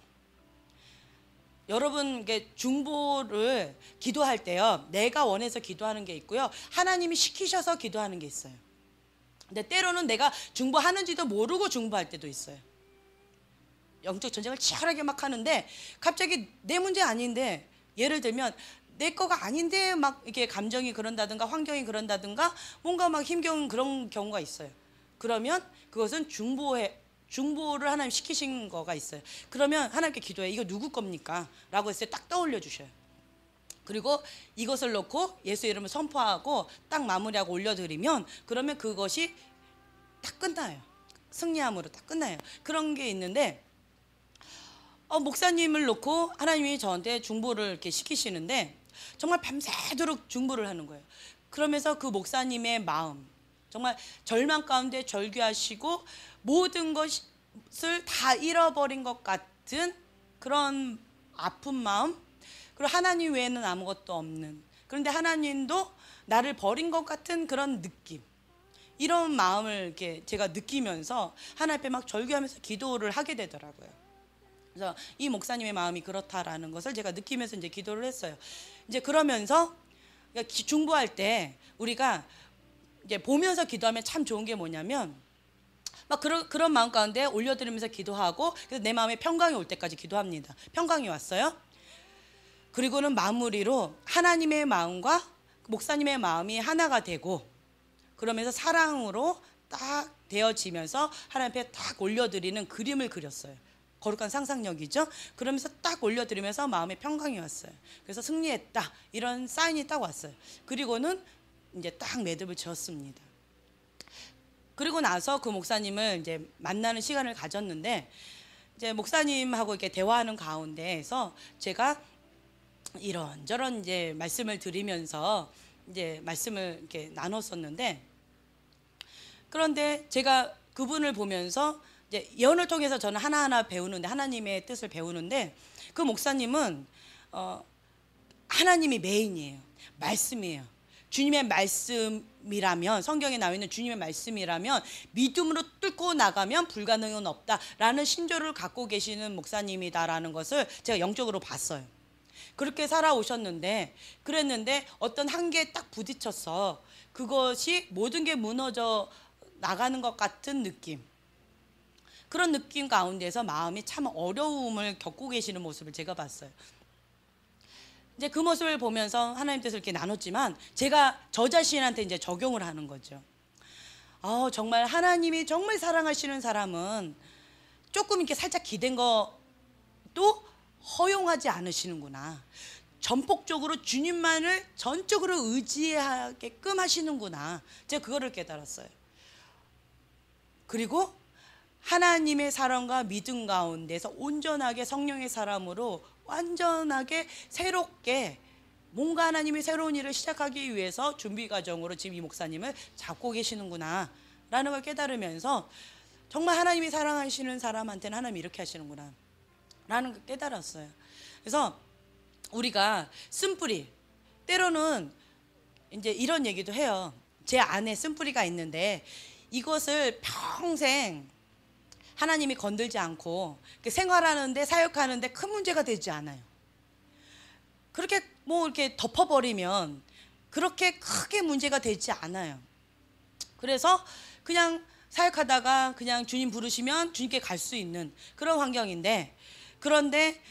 여러분, 이게 중보를 기도할 때요, 내가 원해서 기도하는 게 있고요, 하나님이 시키셔서 기도하는 게 있어요. 근데 때로는 내가 중보하는지도 모르고 중보할 때도 있어요. 영적 전쟁을 치열하게 막 하는데 갑자기 내 문제 아닌데, 예를 들면 내 거가 아닌데 막 이렇게 감정이 그런다든가 환경이 그런다든가 뭔가 막 힘겨운 그런 경우가 있어요. 그러면 그것은 중보를 하나님 시키신 거가 있어요. 그러면 하나님께 기도해. 이거 누구 겁니까? 라고 했을 때 딱 떠올려 주셔요. 그리고 이것을 놓고 예수 이름을 선포하고 딱 마무리하고 올려드리면 그러면 그것이 딱 끝나요. 승리함으로 딱 끝나요. 그런 게 있는데 목사님을 놓고 하나님이 저한테 중보를 이렇게 시키시는데 정말 밤새도록 중보를 하는 거예요. 그러면서 그 목사님의 마음, 정말 절망 가운데 절규하시고 모든 것을 다 잃어버린 것 같은 그런 아픈 마음, 그리고 하나님 외에는 아무것도 없는, 그런데 하나님도 나를 버린 것 같은 그런 느낌, 이런 마음을 이렇게 제가 느끼면서 하나님 앞에 막 절규하면서 기도를 하게 되더라고요. 그래서 이 목사님의 마음이 그렇다라는 것을 제가 느끼면서 이제 기도를 했어요. 이제 그러면서 중보할 때 우리가 이제 보면서 기도하면 참 좋은 게 뭐냐면 막 그런 마음 가운데 올려드리면서 기도하고, 그래서 내 마음에 평강이 올 때까지 기도합니다. 평강이 왔어요. 그리고는 마무리로 하나님의 마음과 목사님의 마음이 하나가 되고, 그러면서 사랑으로 딱 되어지면서 하나님 앞에 딱 올려드리는 그림을 그렸어요. 거룩한 상상력이죠. 그러면서 딱 올려드리면서 마음에 평강이 왔어요. 그래서 승리했다, 이런 사인이 딱 왔어요. 그리고는 이제 딱 매듭을 지었습니다. 그리고 나서 그 목사님을 이제 만나는 시간을 가졌는데, 이제 목사님하고 이렇게 대화하는 가운데에서 제가 이런저런 이제 말씀을 드리면서 이제 말씀을 이렇게 나눴었는데, 그런데 제가 그분을 보면서 이제 예언을 통해서 저는 하나하나 배우는데, 하나님의 뜻을 배우는데, 그 목사님은 하나님이 메인이에요. 말씀이에요. 주님의 말씀이라면, 성경에 나와 있는 주님의 말씀이라면 믿음으로 뚫고 나가면 불가능은 없다라는 신조를 갖고 계시는 목사님이다라는 것을 제가 영적으로 봤어요. 그렇게 살아오셨는데, 그랬는데 어떤 한계에 딱 부딪혀서 그것이 모든 게 무너져 나가는 것 같은 느낌, 그런 느낌 가운데서 마음이 참 어려움을 겪고 계시는 모습을 제가 봤어요. 이제 그 모습을 보면서 하나님 뜻을 이렇게 나눴지만 제가 저 자신한테 이제 적용을 하는 거죠. 정말 하나님이 정말 사랑하시는 사람은 조금 이렇게 살짝 기댄 것도 허용하지 않으시는구나. 전폭적으로 주님만을 전적으로 의지하게끔 하시는구나. 제가 그거를 깨달았어요. 그리고 하나님의 사랑과 믿음 가운데서 온전하게 성령의 사람으로 완전하게 새롭게 뭔가 하나님이 새로운 일을 시작하기 위해서 준비 과정으로 지금 이 목사님을 잡고 계시는구나 라는 걸 깨달으면서, 정말 하나님이 사랑하시는 사람한테는 하나님이 이렇게 하시는구나 라는 걸 깨달았어요. 그래서 우리가 쓴뿌리, 때로는 이제 이런 얘기도 해요. 제 안에 쓴뿌리가 있는데 이것을 평생 하나님이 건들지 않고 생활하는데, 사역하는데 큰 문제가 되지 않아요. 그렇게 뭐 이렇게 덮어버리면 그렇게 크게 문제가 되지 않아요. 그래서 그냥 사역하다가 그냥 주님 부르시면 주님께 갈 수 있는 그런 환경인데, 그런데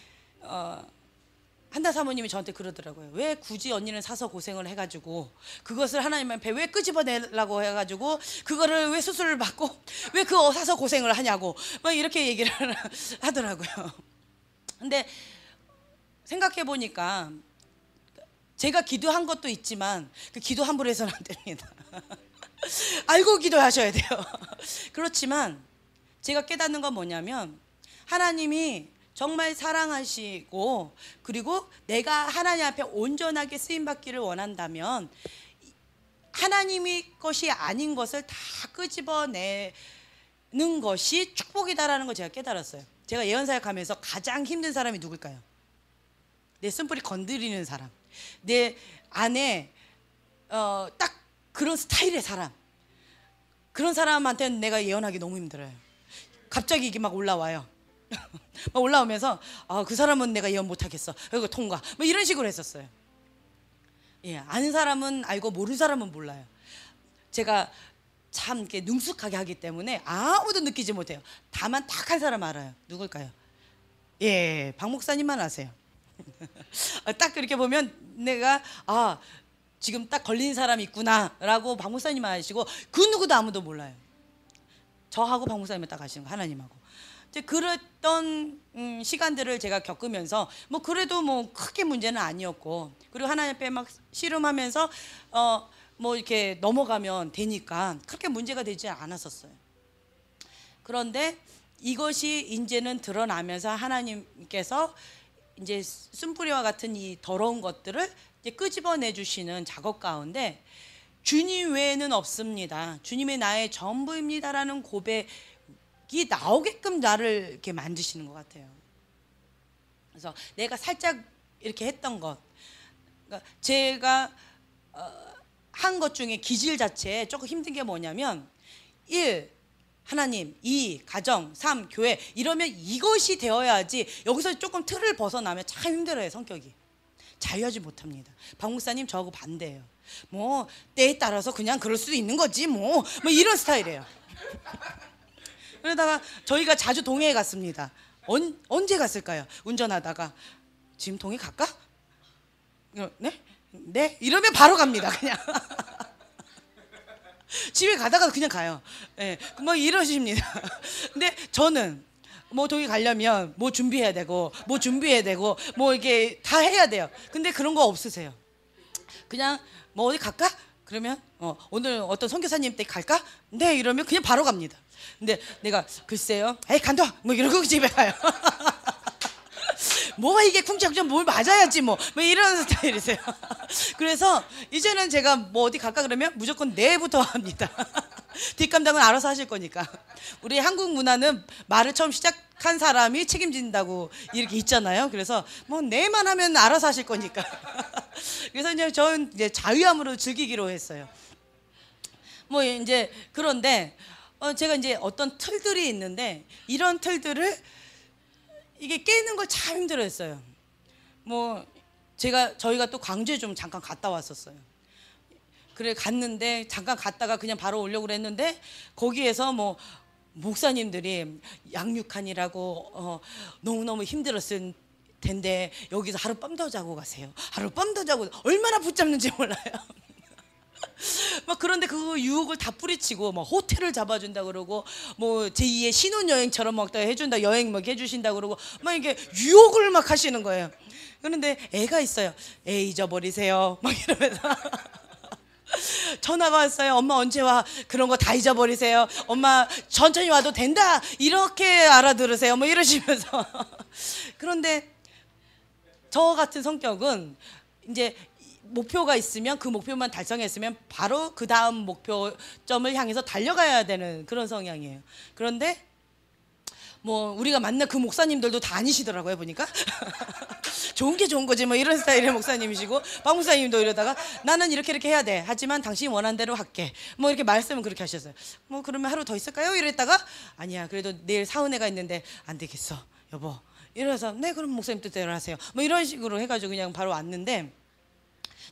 한나 사모님이 저한테 그러더라고요. 왜 굳이 언니는 사서 고생을 해가지고 그것을 하나님 앞에 왜 끄집어내려고 해가지고 그거를 왜 수술을 받고 왜 그거 사서 고생을 하냐고 막 이렇게 얘기를 하더라고요. 근데 생각해 보니까 제가 기도한 것도 있지만 그 기도 함부로 해서는 안 됩니다. 알고 기도하셔야 돼요. 그렇지만 제가 깨닫는 건 뭐냐면 하나님이 정말 사랑하시고 그리고 내가 하나님 앞에 온전하게 쓰임받기를 원한다면 하나님의 것이 아닌 것을 다 끄집어내는 것이 축복이다라는 걸 제가 깨달았어요. 제가 예언사역 하면서 가장 힘든 사람이 누굴까요? 내 숨뿌리 건드리는 사람, 내 안에 딱 그런 스타일의 사람, 그런 사람한테는 내가 예언하기 너무 힘들어요. 갑자기 이게 막 올라와요. 막 올라오면서 그 사람은 내가 예언 못하겠어. 이거 통과. 뭐 이런 식으로 했었어요. 예, 아는 사람은 알고 모르는 사람은 몰라요. 제가 참 이렇게 능숙하게 하기 때문에 아무도 느끼지 못해요. 다만 딱 한 사람 알아요. 누굴까요? 예, 박 목사님만 아세요. 딱 그렇게 보면 내가 지금 딱 걸린 사람이 있구나라고 박 목사님만 아시고 그 누구도 아무도 몰라요. 저하고 박 목사님만 딱 아시는 거, 하나님하고. 이제 그랬던 시간들을 제가 겪으면서 뭐 그래도 뭐 크게 문제는 아니었고, 그리고 하나님 앞에 막 씨름하면서 뭐 이렇게 넘어가면 되니까 그렇게 문제가 되지 않았었어요. 그런데 이것이 이제는 드러나면서 하나님께서 이제 쓴뿌리와 같은 이 더러운 것들을 이제 끄집어내 주시는 작업 가운데 주님 외에는 없습니다. 주님이 나의 전부입니다라는 고백이 나오게끔 나를 이렇게 만드시는 것 같아요. 그래서 내가 살짝 이렇게 했던 것, 그러니까 제가 한 것 중에 기질 자체에 조금 힘든 게 뭐냐면 1. 하나님, 2. 가정, 3. 교회 이러면 이것이 되어야지, 여기서 조금 틀을 벗어나면 참 힘들어요. 성격이 자유하지 못합니다. 박 목사님 저하고 반대예요. 뭐 때에 따라서 그냥 그럴 수도 있는 거지 뭐 이런 스타일이에요. 그러다가 저희가 자주 동해에 갔습니다. 언제 갔을까요? 운전하다가 지금 동해 갈까? 네? 네? 이러면 바로 갑니다. 그냥 집에 가다가 그냥 가요. 네, 뭐 이러십니다. 근데 저는 뭐 동해 가려면 뭐 준비해야 되고 뭐 이게 다 해야 돼요. 근데 그런 거 없으세요. 그냥 뭐 어디 갈까? 그러면 오늘 어떤 선교사님 댁 갈까? 네, 이러면 그냥 바로 갑니다. 근데 내가 글쎄요, 에이 간다 뭐 이러고 집에 가요. 뭐가 이게 쿵짝쿵짝 뭘 맞아야지 뭐 이런 스타일이세요. 그래서 이제는 제가 뭐 어디 갈까 그러면 무조건 네부터 합니다. 뒷감당은 알아서 하실 거니까. 우리 한국 문화는 말을 처음 시작한 사람이 책임진다고 이렇게 있잖아요. 그래서 뭐 네만 하면 알아서 하실 거니까. 그래서 이제 저는 이제 자유함으로 즐기기로 했어요. 뭐 이제 그런데 제가 이제 어떤 틀들이 있는데 이런 틀들을 이게 깨는 걸 참 힘들어했어요. 뭐 저희가 또 광주에 좀 잠깐 갔다 왔었어요. 그래 갔는데 잠깐 갔다가 그냥 바로 오려고 그랬는데 거기에서 뭐 목사님들이 양육하니라고 너무너무 힘들었을 텐데 여기서 하룻밤 더 자고 가세요. 하룻밤 더 자고, 얼마나 붙잡는지 몰라요. 막 그런데 그 유혹을 다 뿌리치고 뭐 호텔을 잡아준다 그러고 뭐 제2의 신혼여행처럼 막 해준다, 여행 막 해주신다 그러고 막 이게 유혹을 막 하시는 거예요. 그런데 애가 있어요. 애 잊어버리세요 막 이러면서 전화가 왔어요. 엄마 언제 와? 그런 거 다 잊어버리세요. 엄마 천천히 와도 된다 이렇게 알아들으세요 뭐 이러시면서 그런데 저 같은 성격은 이제 목표가 있으면 그 목표만 달성했으면 바로 그 다음 목표점을 향해서 달려가야 되는 그런 성향이에요. 그런데 뭐 우리가 만난 그 목사님들도 다 아니시더라고요 보니까. 좋은 게 좋은 거지 뭐 이런 스타일의 목사님이시고, 박 목사님도 이러다가 나는 이렇게 해야 돼, 하지만 당신이 원하는 대로 할게 뭐 이렇게 말씀을 그렇게 하셨어요. 뭐 그러면 하루 더 있을까요? 이랬다가 아니야 그래도 내일 사은회가 있는데 안 되겠어 여보 이래서 네 그럼 목사님 뜻대로 하세요 뭐 이런 식으로 해가지고 그냥 바로 왔는데,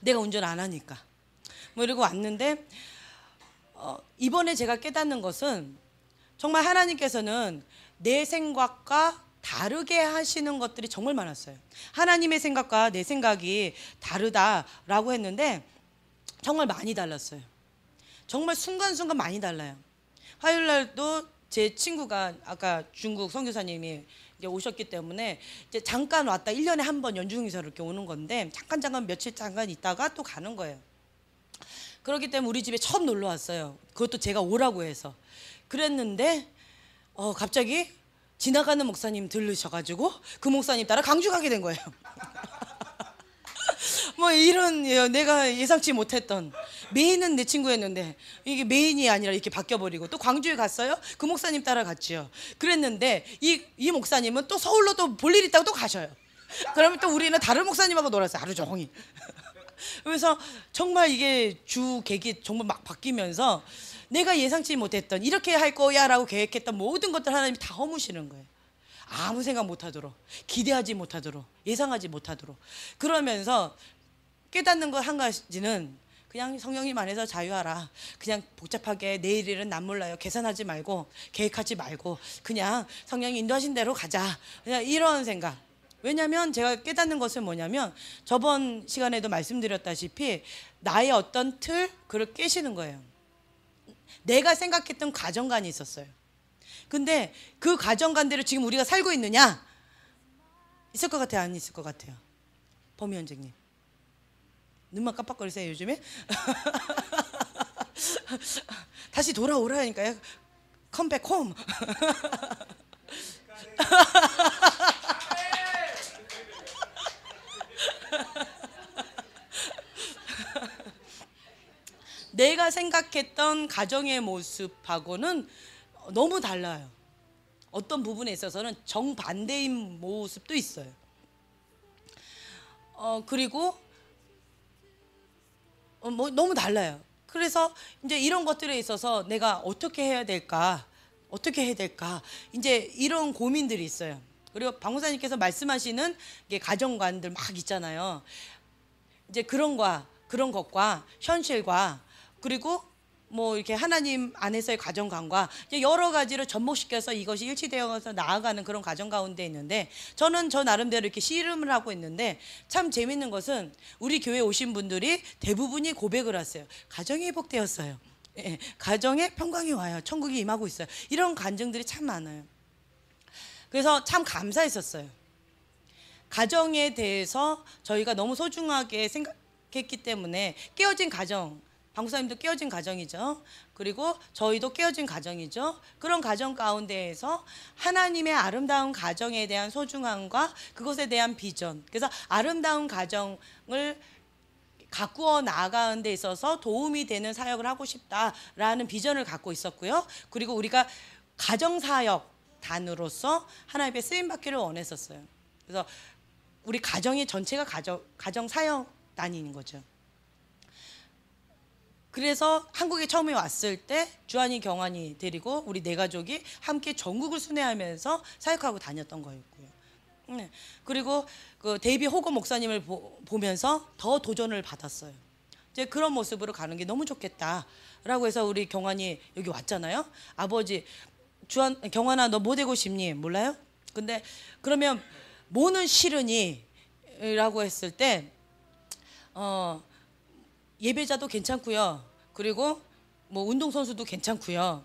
내가 운전 안 하니까 뭐 이러고 왔는데 이번에 제가 깨닫는 것은 정말 하나님께서는 내 생각과 다르게 하시는 것들이 정말 많았어요. 하나님의 생각과 내 생각이 다르다라고 했는데 정말 많이 달랐어요. 정말 순간순간 많이 달라요. 화요일 날도 제 친구가 아까 중국 선교사님이 이제 오셨기 때문에 이제 잠깐 왔다 1년에 한 번 연중에서 이렇게 오는 건데 잠깐 며칠 잠깐 있다가 또 가는 거예요. 그렇기 때문에 우리 집에 처음 놀러 왔어요. 그것도 제가 오라고 해서. 그랬는데 갑자기 지나가는 목사님 들르셔가지고 그 목사님 따라 광주 가게 된 거예요. 뭐 이런 내가 예상치 못했던 메인은 내 친구였는데 이게 메인이 아니라 이렇게 바뀌어버리고 또 광주에 갔어요. 그 목사님 따라 갔지요. 그랬는데 이 목사님은 또 서울로 또 볼 일 있다고 또 가셔요. 그러면 또 우리는 다른 목사님하고 놀았어요. 하루 종일. 그래서 정말 이게 주 계기 정말 막 바뀌면서 내가 예상치 못했던 이렇게 할 거야 라고 계획했던 모든 것들 하나님이 다 허무시는 거예요. 아무 생각 못하도록, 기대하지 못하도록, 예상하지 못하도록. 그러면서 깨닫는 것 한 가지는 그냥 성령님 안에서 자유하라. 그냥 복잡하게 내일 일은 난 몰라요. 계산하지 말고 계획하지 말고 그냥 성령이 인도하신 대로 가자. 그냥 이런 생각. 왜냐하면 제가 깨닫는 것은 뭐냐면 저번 시간에도 말씀드렸다시피 나의 어떤 틀, 그걸 깨시는 거예요. 내가 생각했던 가정관이 있었어요. 근데 그 가정관대로 지금 우리가 살고 있느냐? 있을 것 같아요? 안 있을 것 같아요? 범위원장님 눈만 깜빡거리세요 요즘에? 다시 돌아오라니까요. 컴백 홈. 내가 생각했던 가정의 모습하고는 너무 달라요. 어떤 부분에 있어서는 정반대인 모습도 있어요. 그리고 뭐 너무 달라요. 그래서 이제 이런 것들에 있어서 내가 어떻게 해야 될까 이제 이런 고민들이 있어요. 그리고 박무사님께서 말씀하시는 게 가정관들 막 있잖아요. 이제 그런 것과 현실과 그리고 뭐 이렇게 하나님 안에서의 가정관과 이제 여러 가지로 접목시켜서 이것이 일치되어서 나아가는 그런 가정 가운데 있는데 저는 저 나름대로 이렇게 씨름을 하고 있는데 참 재밌는 것은 우리 교회 오신 분들이 대부분이 고백을 하세요. 가정이 회복되었어요. 예, 가정에 평강이 와요. 천국이 임하고 있어요. 이런 간증들이 참 많아요. 그래서 참 감사했었어요. 가정에 대해서 저희가 너무 소중하게 생각했기 때문에 깨어진 가정, 방구사님도 깨어진 가정이죠. 그리고 저희도 깨어진 가정이죠. 그런 가정 가운데에서 하나님의 아름다운 가정에 대한 소중함과 그것에 대한 비전, 그래서 아름다운 가정을 가꾸어 나아가는 데 있어서 도움이 되는 사역을 하고 싶다라는 비전을 갖고 있었고요. 그리고 우리가 가정사역단으로서 하나님의 쓰임받기를 원했었어요. 그래서 우리 가정의 전체가 가정사역단인 거죠. 그래서 한국에 처음에 왔을 때 주한이 경환이 데리고 우리 네 가족이 함께 전국을 순회하면서 사역하고 다녔던 거였고요. 네. 그리고 그 데이비 호거 목사님을 보면서 더 도전을 받았어요. 이제 그런 모습으로 가는 게 너무 좋겠다라고 해서 우리 경환이 여기 왔잖아요. 아버지 주한 경환아 너 뭐 되고 싶니? 몰라요? 근데 그러면 뭐는 싫으니? 라고 했을 때 예배자도 괜찮고요. 그리고 뭐 운동선수도 괜찮고요.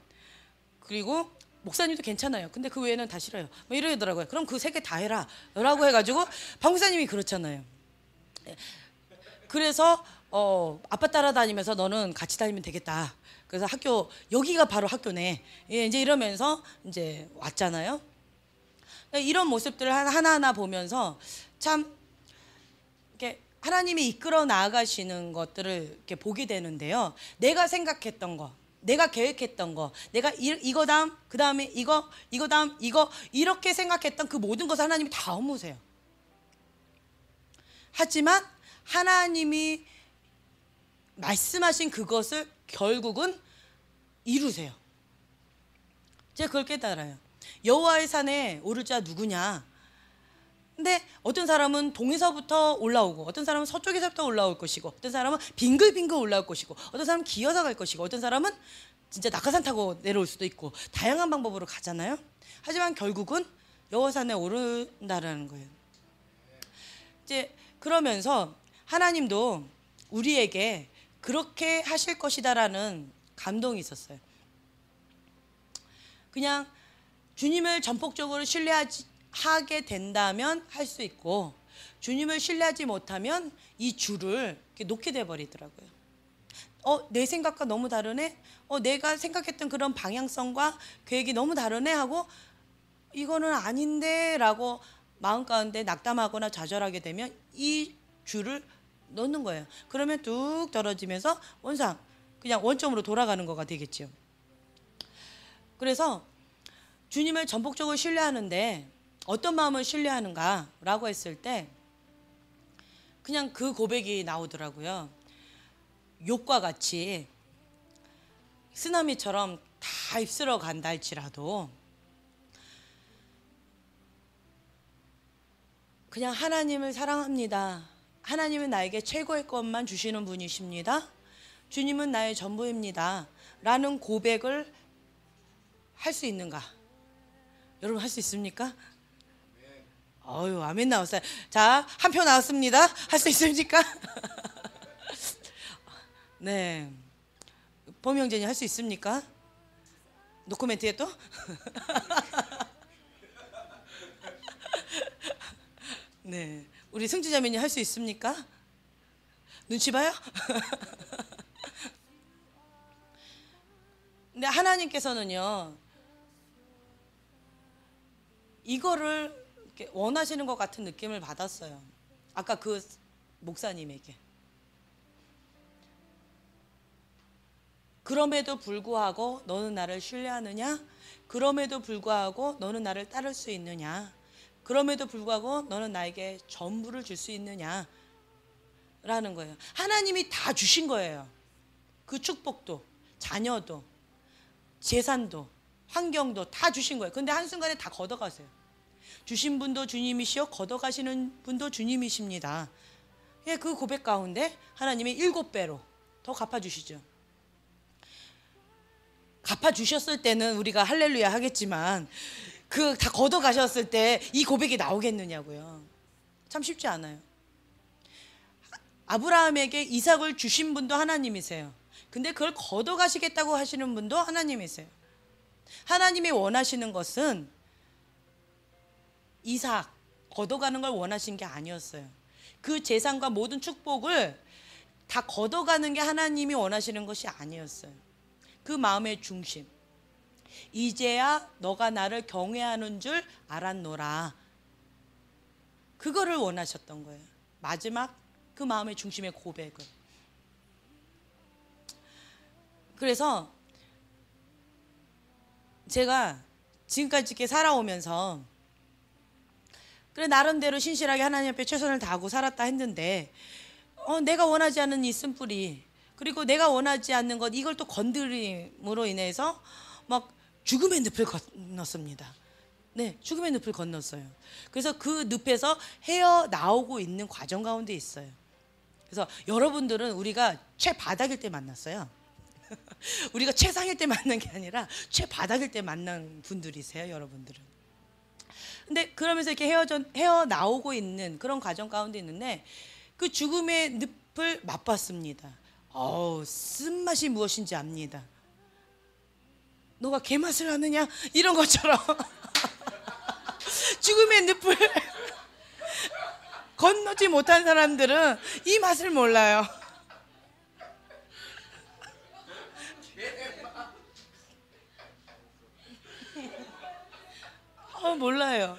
그리고 목사님도 괜찮아요. 근데 그 외에는 다 싫어요. 뭐 이러더라고요. 그럼 그 세 개 다 해라 라고 해가지고 방사님이 그렇잖아요. 그래서 아빠 따라다니면서 너는 같이 다니면 되겠다. 그래서 학교 여기가 바로 학교네. 예, 이제 이러면서 이제 왔잖아요. 이런 모습들을 하나하나 보면서 참 이렇게 하나님이 이끌어 나아가시는 것들을 이렇게 보게 되는데요. 내가 생각했던 거, 내가 계획했던 거, 내가 이거 다음, 그 다음에 이거 다음, 이거 이렇게 생각했던 그 모든 것을 하나님이 다 허무세요. 하지만 하나님이 말씀하신 그것을 결국은 이루세요. 제가 그걸 깨달아요. 여호와의 산에 오를 자 누구냐? 근데 어떤 사람은 동에서부터 올라오고 어떤 사람은 서쪽에서부터 올라올 것이고 어떤 사람은 빙글빙글 올라올 것이고 어떤 사람은 기어서 갈 것이고 어떤 사람은 진짜 낙하산 타고 내려올 수도 있고 다양한 방법으로 가잖아요. 하지만 결국은 여호와 산에 오른다라는 거예요. 이제 그러면서 하나님도 우리에게 그렇게 하실 것이다라는 감동이 있었어요. 그냥 주님을 전폭적으로 신뢰하지 하게 된다면 할 수 있고, 주님을 신뢰하지 못하면 이 줄을 이렇게 놓게 돼 버리더라고요. 내 생각과 너무 다르네. 내가 생각했던 그런 방향성과 계획이 너무 다르네 하고, 이거는 아닌데라고 마음 가운데 낙담하거나 좌절하게 되면 이 줄을 놓는 거예요. 그러면 뚝 떨어지면서 원상 그냥 원점으로 돌아가는 거가 되겠죠. 그래서 주님을 전폭적으로 신뢰하는데 어떤 마음을 신뢰하는가라고 했을 때 그냥 그 고백이 나오더라고요. 욥과 같이 쓰나미처럼 다 휩쓸어 간다 할지라도 그냥 하나님을 사랑합니다. 하나님은 나에게 최고의 것만 주시는 분이십니다. 주님은 나의 전부입니다. 라는 고백을 할 수 있는가? 여러분 할 수 있습니까? 어유 아멘 나왔어요. 자, 한 표 나왔습니다. 할 수 있습니까? 네. 범영진이 할 수 있습니까? 노코멘트에 또? 네. 우리 승지자매님 할 수 있습니까? 눈치 봐요? 근데 하나님께서는요, 이거를 이렇게 원하시는 것 같은 느낌을 받았어요. 아까 그 목사님에게. 그럼에도 불구하고 너는 나를 신뢰하느냐? 그럼에도 불구하고 너는 나를 따를 수 있느냐? 그럼에도 불구하고 너는 나에게 전부를 줄 수 있느냐? 라는 거예요. 하나님이 다 주신 거예요. 그 축복도, 자녀도, 재산도, 환경도 다 주신 거예요. 근데 한순간에 다 걷어가세요. 주신 분도 주님이시요 걷어가시는 분도 주님이십니다. 예, 그 고백 가운데 하나님이 7배로 더 갚아주시죠. 갚아주셨을 때는 우리가 할렐루야 하겠지만 그 다 걷어가셨을 때 이 고백이 나오겠느냐고요. 참 쉽지 않아요. 아브라함에게 이삭을 주신 분도 하나님이세요. 근데 그걸 걷어가시겠다고 하시는 분도 하나님이세요. 하나님이 원하시는 것은 이삭 걷어가는 걸 원하신 게 아니었어요. 그 재산과 모든 축복을 다 걷어가는 게 하나님이 원하시는 것이 아니었어요. 그 마음의 중심, 이제야 너가 나를 경외하는 줄 알았노라, 그거를 원하셨던 거예요. 마지막 그 마음의 중심의 고백을. 그래서 제가 지금까지 이렇게 살아오면서 그래 나름대로 신실하게 하나님 앞에 최선을 다하고 살았다 했는데 내가 원하지 않는 이 쓴뿌리, 그리고 내가 원하지 않는 것, 이걸 또 건드림으로 인해서 막 죽음의 늪을 건넜습니다. 네, 죽음의 늪을 건넜어요. 그래서 그 늪에서 헤어나오고 있는 과정 가운데 있어요. 그래서 여러분들은 우리가 최바닥일 때 만났어요. 우리가 최상일 때 만난 게 아니라 최바닥일 때 만난 분들이세요, 여러분들은. 근데 그러면서 이렇게 헤어나오고 있는 그런 과정 가운데 있는데 그 죽음의 늪을 맛봤습니다. 쓴맛이 무엇인지 압니다. 너가 개맛을 아느냐? 이런 것처럼 죽음의 늪을 건너지 못한 사람들은 이 맛을 몰라요. 몰라요.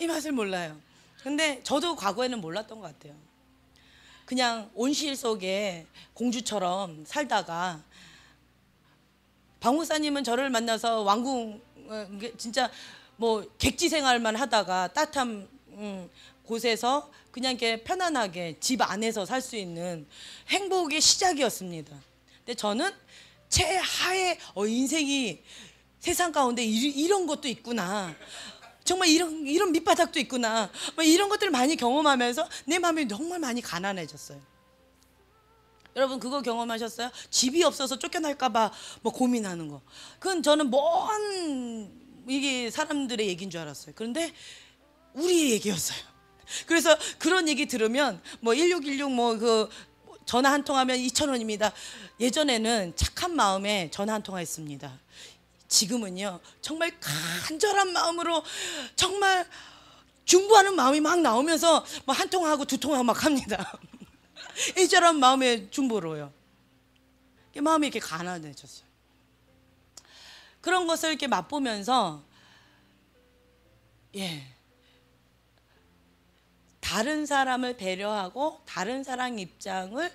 이 맛을 몰라요. 근데 저도 과거에는 몰랐던 것 같아요. 그냥 온실 속에 공주처럼 살다가 박 목사님은 저를 만나서 왕궁 진짜 뭐 객지 생활만 하다가 따뜻한 곳에서 그냥 이렇게 편안하게 집 안에서 살 수 있는 행복의 시작이었습니다. 근데 저는 최하의 인생이 세상 가운데 이런 것도 있구나, 정말 이런 밑바닥도 있구나, 뭐 이런 것들을 많이 경험하면서 내 마음이 정말 많이 가난해졌어요. 여러분 그거 경험하셨어요? 집이 없어서 쫓겨날까봐 뭐 고민하는 거. 그건 저는 먼 이게 사람들의 얘기인 줄 알았어요. 그런데 우리의 얘기였어요. 그래서 그런 얘기 들으면 뭐 1616 뭐 그 전화 한 통하면 2,000원입니다. 예전에는 착한 마음에 전화 한 통화했습니다. 지금은요 정말 간절한 마음으로 정말 중보하는 마음이 막 나오면서 막 한 통하고 두 통하고 막 합니다. 이처럼 마음의 중보로요. 마음이 이렇게 가난해졌어요. 그런 것을 이렇게 맛보면서 다른 사람을 배려하고 다른 사람 입장을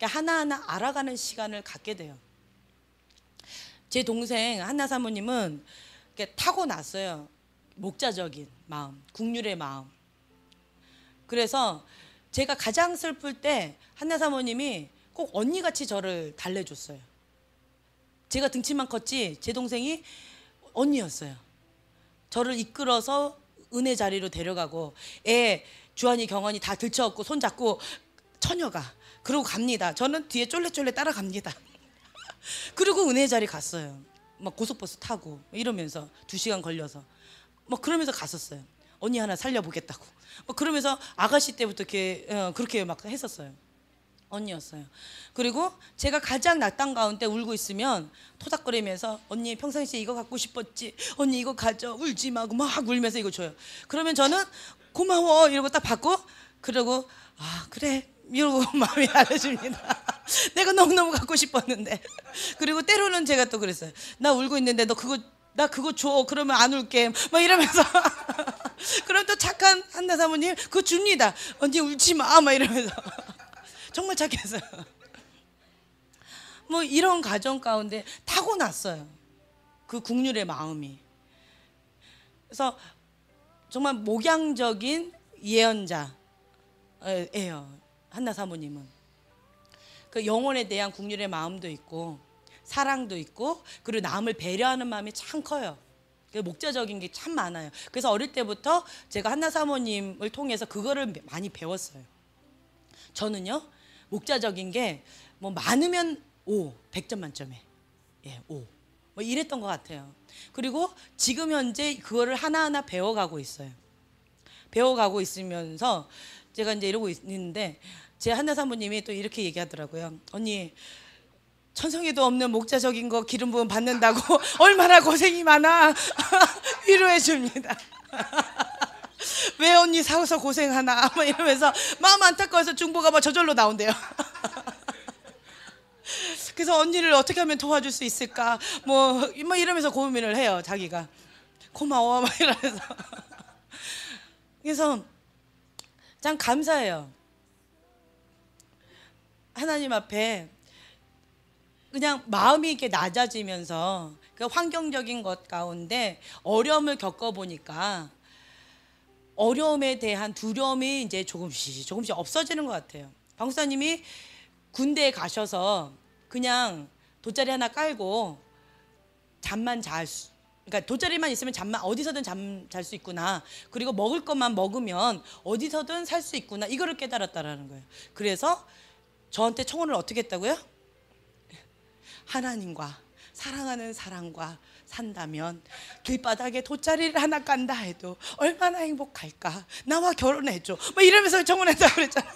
하나하나 알아가는 시간을 갖게 돼요. 제 동생 한나 사모님은 타고났어요. 목자적인 마음, 국률의 마음. 그래서 제가 가장 슬플 때 한나 사모님이 꼭 언니같이 저를 달래줬어요. 제가 등치만 컸지 제 동생이 언니였어요. 저를 이끌어서 은혜 자리로 데려가고 주한이 경원이 다 들쳐업고 손잡고 처녀가 그러고 갑니다. 저는 뒤에 쫄래쫄래 따라갑니다. 그리고 은혜 자리 갔어요. 막 고속버스 타고 이러면서 2시간 걸려서 막 그러면서 갔었어요. 언니 하나 살려보겠다고. 막 그러면서 아가씨 때부터 그렇게 막 했었어요. 언니였어요. 그리고 제가 가장 낙담 가운데 울고 있으면 토닥거리면서 언니 평상시에 이거 갖고 싶었지, 언니 이거 가져, 울지 마고 막 울면서 이거 줘요. 그러면 저는 고마워 이러고 딱 받고 그러고 그래 이러고 마음이 알아줍니다. 내가 너무너무 갖고 싶었는데. 그리고 때로는 제가 또 그랬어요. 나 울고 있는데 나 그거 줘. 그러면 안 울게. 막 이러면서. 그럼 또 착한 한나 사모님 그거 줍니다. 언니 울지 마. 막 이러면서. 정말 착했어요. 뭐 이런 가정 가운데 타고났어요. 그 국률의 마음이. 그래서 정말 목양적인 예언자예요. 한나 사모님은. 그 영혼에 대한 국률의 마음도 있고 사랑도 있고 그리고 남을 배려하는 마음이 참 커요. 목자적인 게 참 많아요. 그래서 어릴 때부터 제가 한나 사모님을 통해서 그거를 많이 배웠어요. 저는요 목자적인 게 뭐 많으면 5, 100점 만점에 5 뭐 이랬던 것 같아요. 그리고 지금 현재 그거를 하나하나 배워가고 있어요. 배워가고 있으면서 제가 이제 이러고 있는데 제 한나 사모님이 또 이렇게 얘기하더라고요. 언니 천성에도 없는 목자적인 거 기름 부음 받는다고 얼마나 고생이 많아. 위로해 줍니다. 왜 언니 사서 고생하나 막 이러면서 마음 안타까워서 중보가 막 저절로 나온대요. 그래서 언니를 어떻게 하면 도와줄 수 있을까 뭐 이러면서 고민을 해요. 자기가 고마워 막 이러면서. 그래서 참 감사해요. 하나님 앞에 그냥 마음이 이렇게 낮아지면서 그 환경적인 것 가운데 어려움을 겪어보니까 어려움에 대한 두려움이 이제 조금씩 없어지는 것 같아요. 방수사님이 군대에 가셔서 그냥 돗자리 하나 깔고 잠만 그러니까 돗자리만 있으면 잠만 어디서든 잠 잘 수 있구나. 그리고 먹을 것만 먹으면 어디서든 살 수 있구나. 이거를 깨달았다라는 거예요. 그래서 저한테 청혼을 어떻게 했다고요? 하나님과 사랑하는 사람과 산다면 길바닥에 돗자리를 하나 깐다 해도 얼마나 행복할까. 나와 결혼해줘. 뭐 이러면서 청혼했다고 그랬잖아요.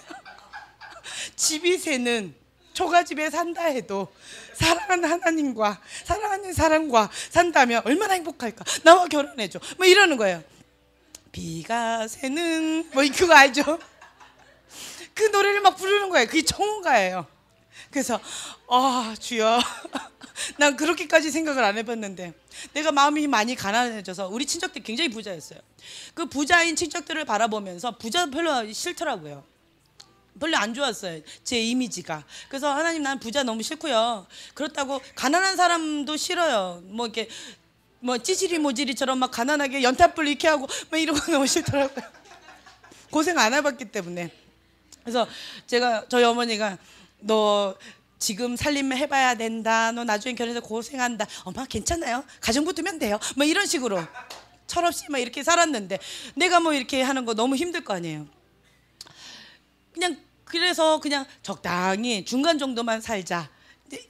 집이 새는 초가집에 산다 해도 사랑하는 하나님과 사랑하는 사람과 산다면 얼마나 행복할까. 나와 결혼해줘. 뭐 이러는 거예요. 비가 새는 뭐 그거 알죠? 그 노래를 막 부르는 거예요. 그게 청혼가예요. 그래서 주여 난 그렇게까지 생각을 안 해봤는데 내가 마음이 많이 가난해져서 우리 친척들 굉장히 부자였어요. 그 부자인 친척들을 바라보면서 부자 별로 싫더라고요. 별로 안 좋았어요. 제 이미지가. 그래서 하나님 난 부자 너무 싫고요. 그렇다고 가난한 사람도 싫어요. 뭐 이렇게 뭐 찌질이 모질이처럼 막 가난하게 연탄불 이렇게 하고 막 이런 거 너무 싫더라고요. 고생 안 해봤기 때문에. 그래서 저희 어머니가 너 지금 살림 해봐야 된다. 너 나중에 결혼해서 고생한다. 엄마 괜찮아요. 가정부 두면 돼요. 뭐 이런 식으로 철없이 막 이렇게 살았는데 내가 뭐 이렇게 하는 거 너무 힘들 거 아니에요. 그래서 그냥 적당히 중간 정도만 살자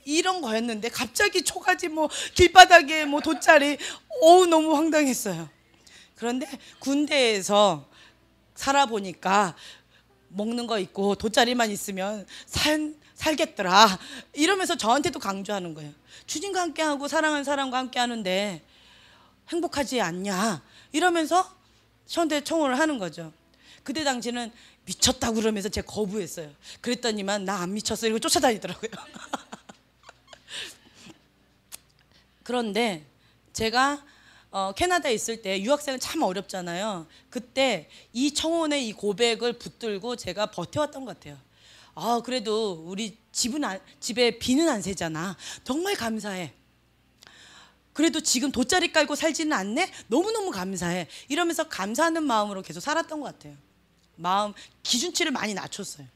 이런 거였는데 갑자기 초가지 뭐 길바닥에 뭐 돗자리 너무 황당했어요. 그런데 군대에서 살아보니까 먹는 거 있고 돗자리만 있으면 살겠더라. 이러면서 저한테도 강조하는 거예요. 주님과 함께하고 사랑하는 사람과 함께하는데 행복하지 않냐 이러면서 저한테 청혼을 하는 거죠. 그때 당시는 미쳤다고 그러면서 제가 거부했어요. 그랬더니만 나 안 미쳤어 이러고 쫓아다니더라고요. 그런데 제가 캐나다에 있을 때 유학생은 참 어렵잖아요. 그때 이 청혼의 이 고백을 붙들고 제가 버텨왔던 것 같아요. 그래도 우리 집에 비는 안 새잖아. 정말 감사해. 그래도 지금 돗자리 깔고 살지는 않네? 너무너무 감사해. 이러면서 감사하는 마음으로 계속 살았던 것 같아요. 마음 기준치를 많이 낮췄어요.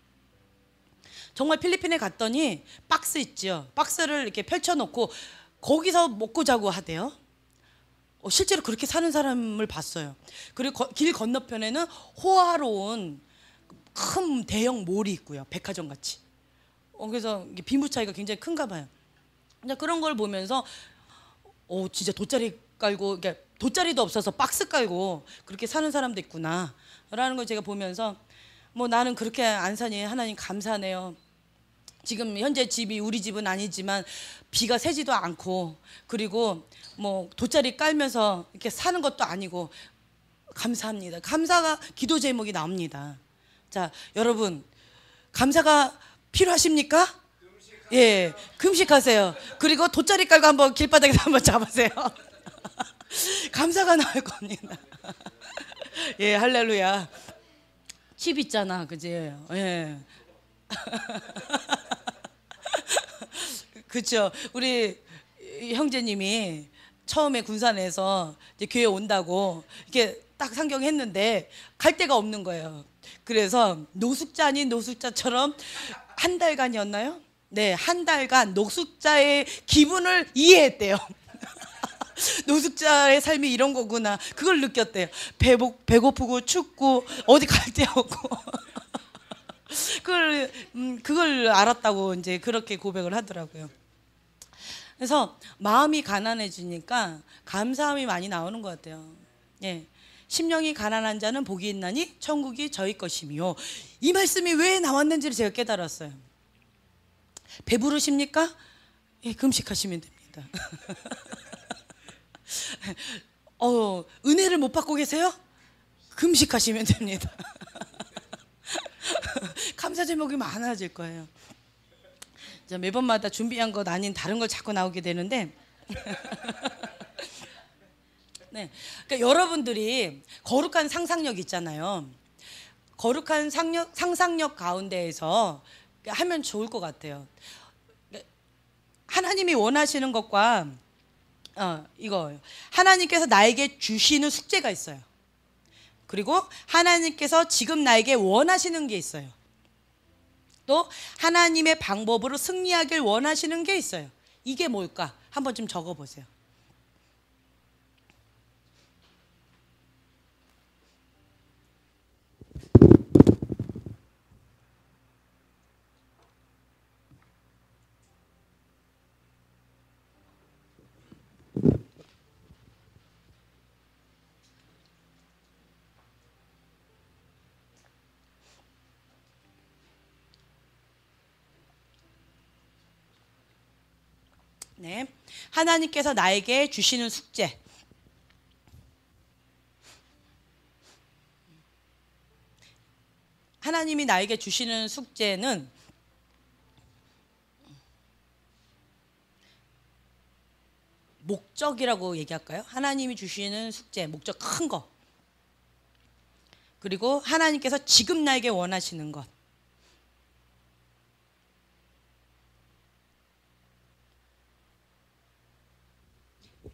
정말 필리핀에 갔더니 박스 있죠. 박스를 이렇게 펼쳐놓고 거기서 먹고 자고 하대요. 실제로 그렇게 사는 사람을 봤어요. 그리고 길 건너편에는 호화로운 큰 대형 몰이 있고요. 백화점 같이. 그래서 빈부 차이가 굉장히 큰가 봐요. 그런 걸 보면서 진짜 돗자리 깔고, 그러니까 돗자리도 없어서 박스 깔고 그렇게 사는 사람도 있구나 라는 걸 제가 보면서 나는 그렇게 안 사니 하나님 감사하네요. 지금 현재 집이 우리 집은 아니지만 비가 새지도 않고 그리고 돗자리 깔면서 이렇게 사는 것도 아니고 감사합니다. 감사가 기도 제목이 나옵니다. 자, 여러분 감사가 필요하십니까? 예, 금식하세요. 그리고 돗자리 깔고 한번 길바닥에서 한번 잡으세요. 감사가 나올 겁니다. 예, 할렐루야. 칩 있잖아, 그지? 예. 그렇죠. 우리 형제님이 처음에 군산에서 이제 교회 온다고 이렇게 딱 상경했는데 갈 데가 없는 거예요. 그래서 노숙자 아닌 노숙자처럼 한 달간이었나요? 네, 한 달간 노숙자의 기분을 이해했대요. 노숙자의 삶이 이런 거구나. 그걸 느꼈대요. 배고프고 춥고 어디 갈 데 없고. 그걸 알았다고 이제 그렇게 고백을 하더라고요. 그래서 마음이 가난해지니까 감사함이 많이 나오는 것 같아요. 예. 심령이 가난한 자는 복이 있나니 천국이 저희 것이며, 이 말씀이 왜 나왔는지를 제가 깨달았어요. 배부르십니까? 예, 금식하시면 됩니다. 은혜를 못 받고 계세요? 금식하시면 됩니다. 감사 제목이 많아질 거예요. 매번마다 준비한 것 아닌 다른 걸 자꾸 나오게 되는데 네, 그러니까 여러분들이 거룩한 상상력 있잖아요. 거룩한 상상력 가운데에서 하면 좋을 것 같아요. 하나님이 원하시는 것과 이거예요. 하나님께서 나에게 주시는 숙제가 있어요. 그리고 하나님께서 지금 나에게 원하시는 게 있어요. 또 하나님의 방법으로 승리하길 원하시는 게 있어요. 이게 뭘까? 한번 좀 적어보세요. 네, 하나님께서 나에게 주시는 숙제. 하나님이 나에게 주시는 숙제는 목적이라고 얘기할까요? 하나님이 주시는 숙제, 목적 큰 거. 그리고 하나님께서 지금 나에게 원하시는 것.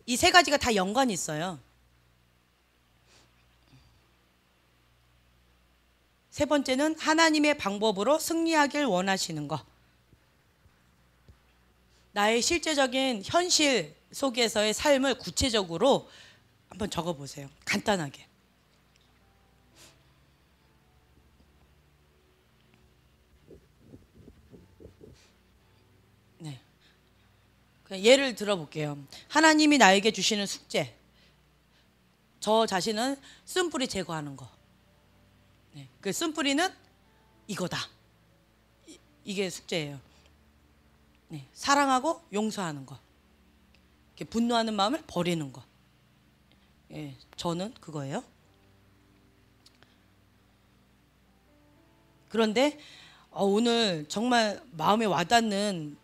이 세 가지가 다 연관이 있어요. 세 번째는 하나님의 방법으로 승리하길 원하시는 것. 나의 실제적인 현실 속에서의 삶을 구체적으로 한번 적어보세요. 간단하게. 네. 예를 들어볼게요. 하나님이 나에게 주시는 숙제. 저 자신은 쓴뿌리 제거하는 거. 네. 그 쓴뿌리는 이거다. 이게 숙제예요. 네, 사랑하고 용서하는 거. 이렇게 분노하는 마음을 버리는 거. 예, 저는 그거예요. 그런데 오늘 정말 마음에 와닿는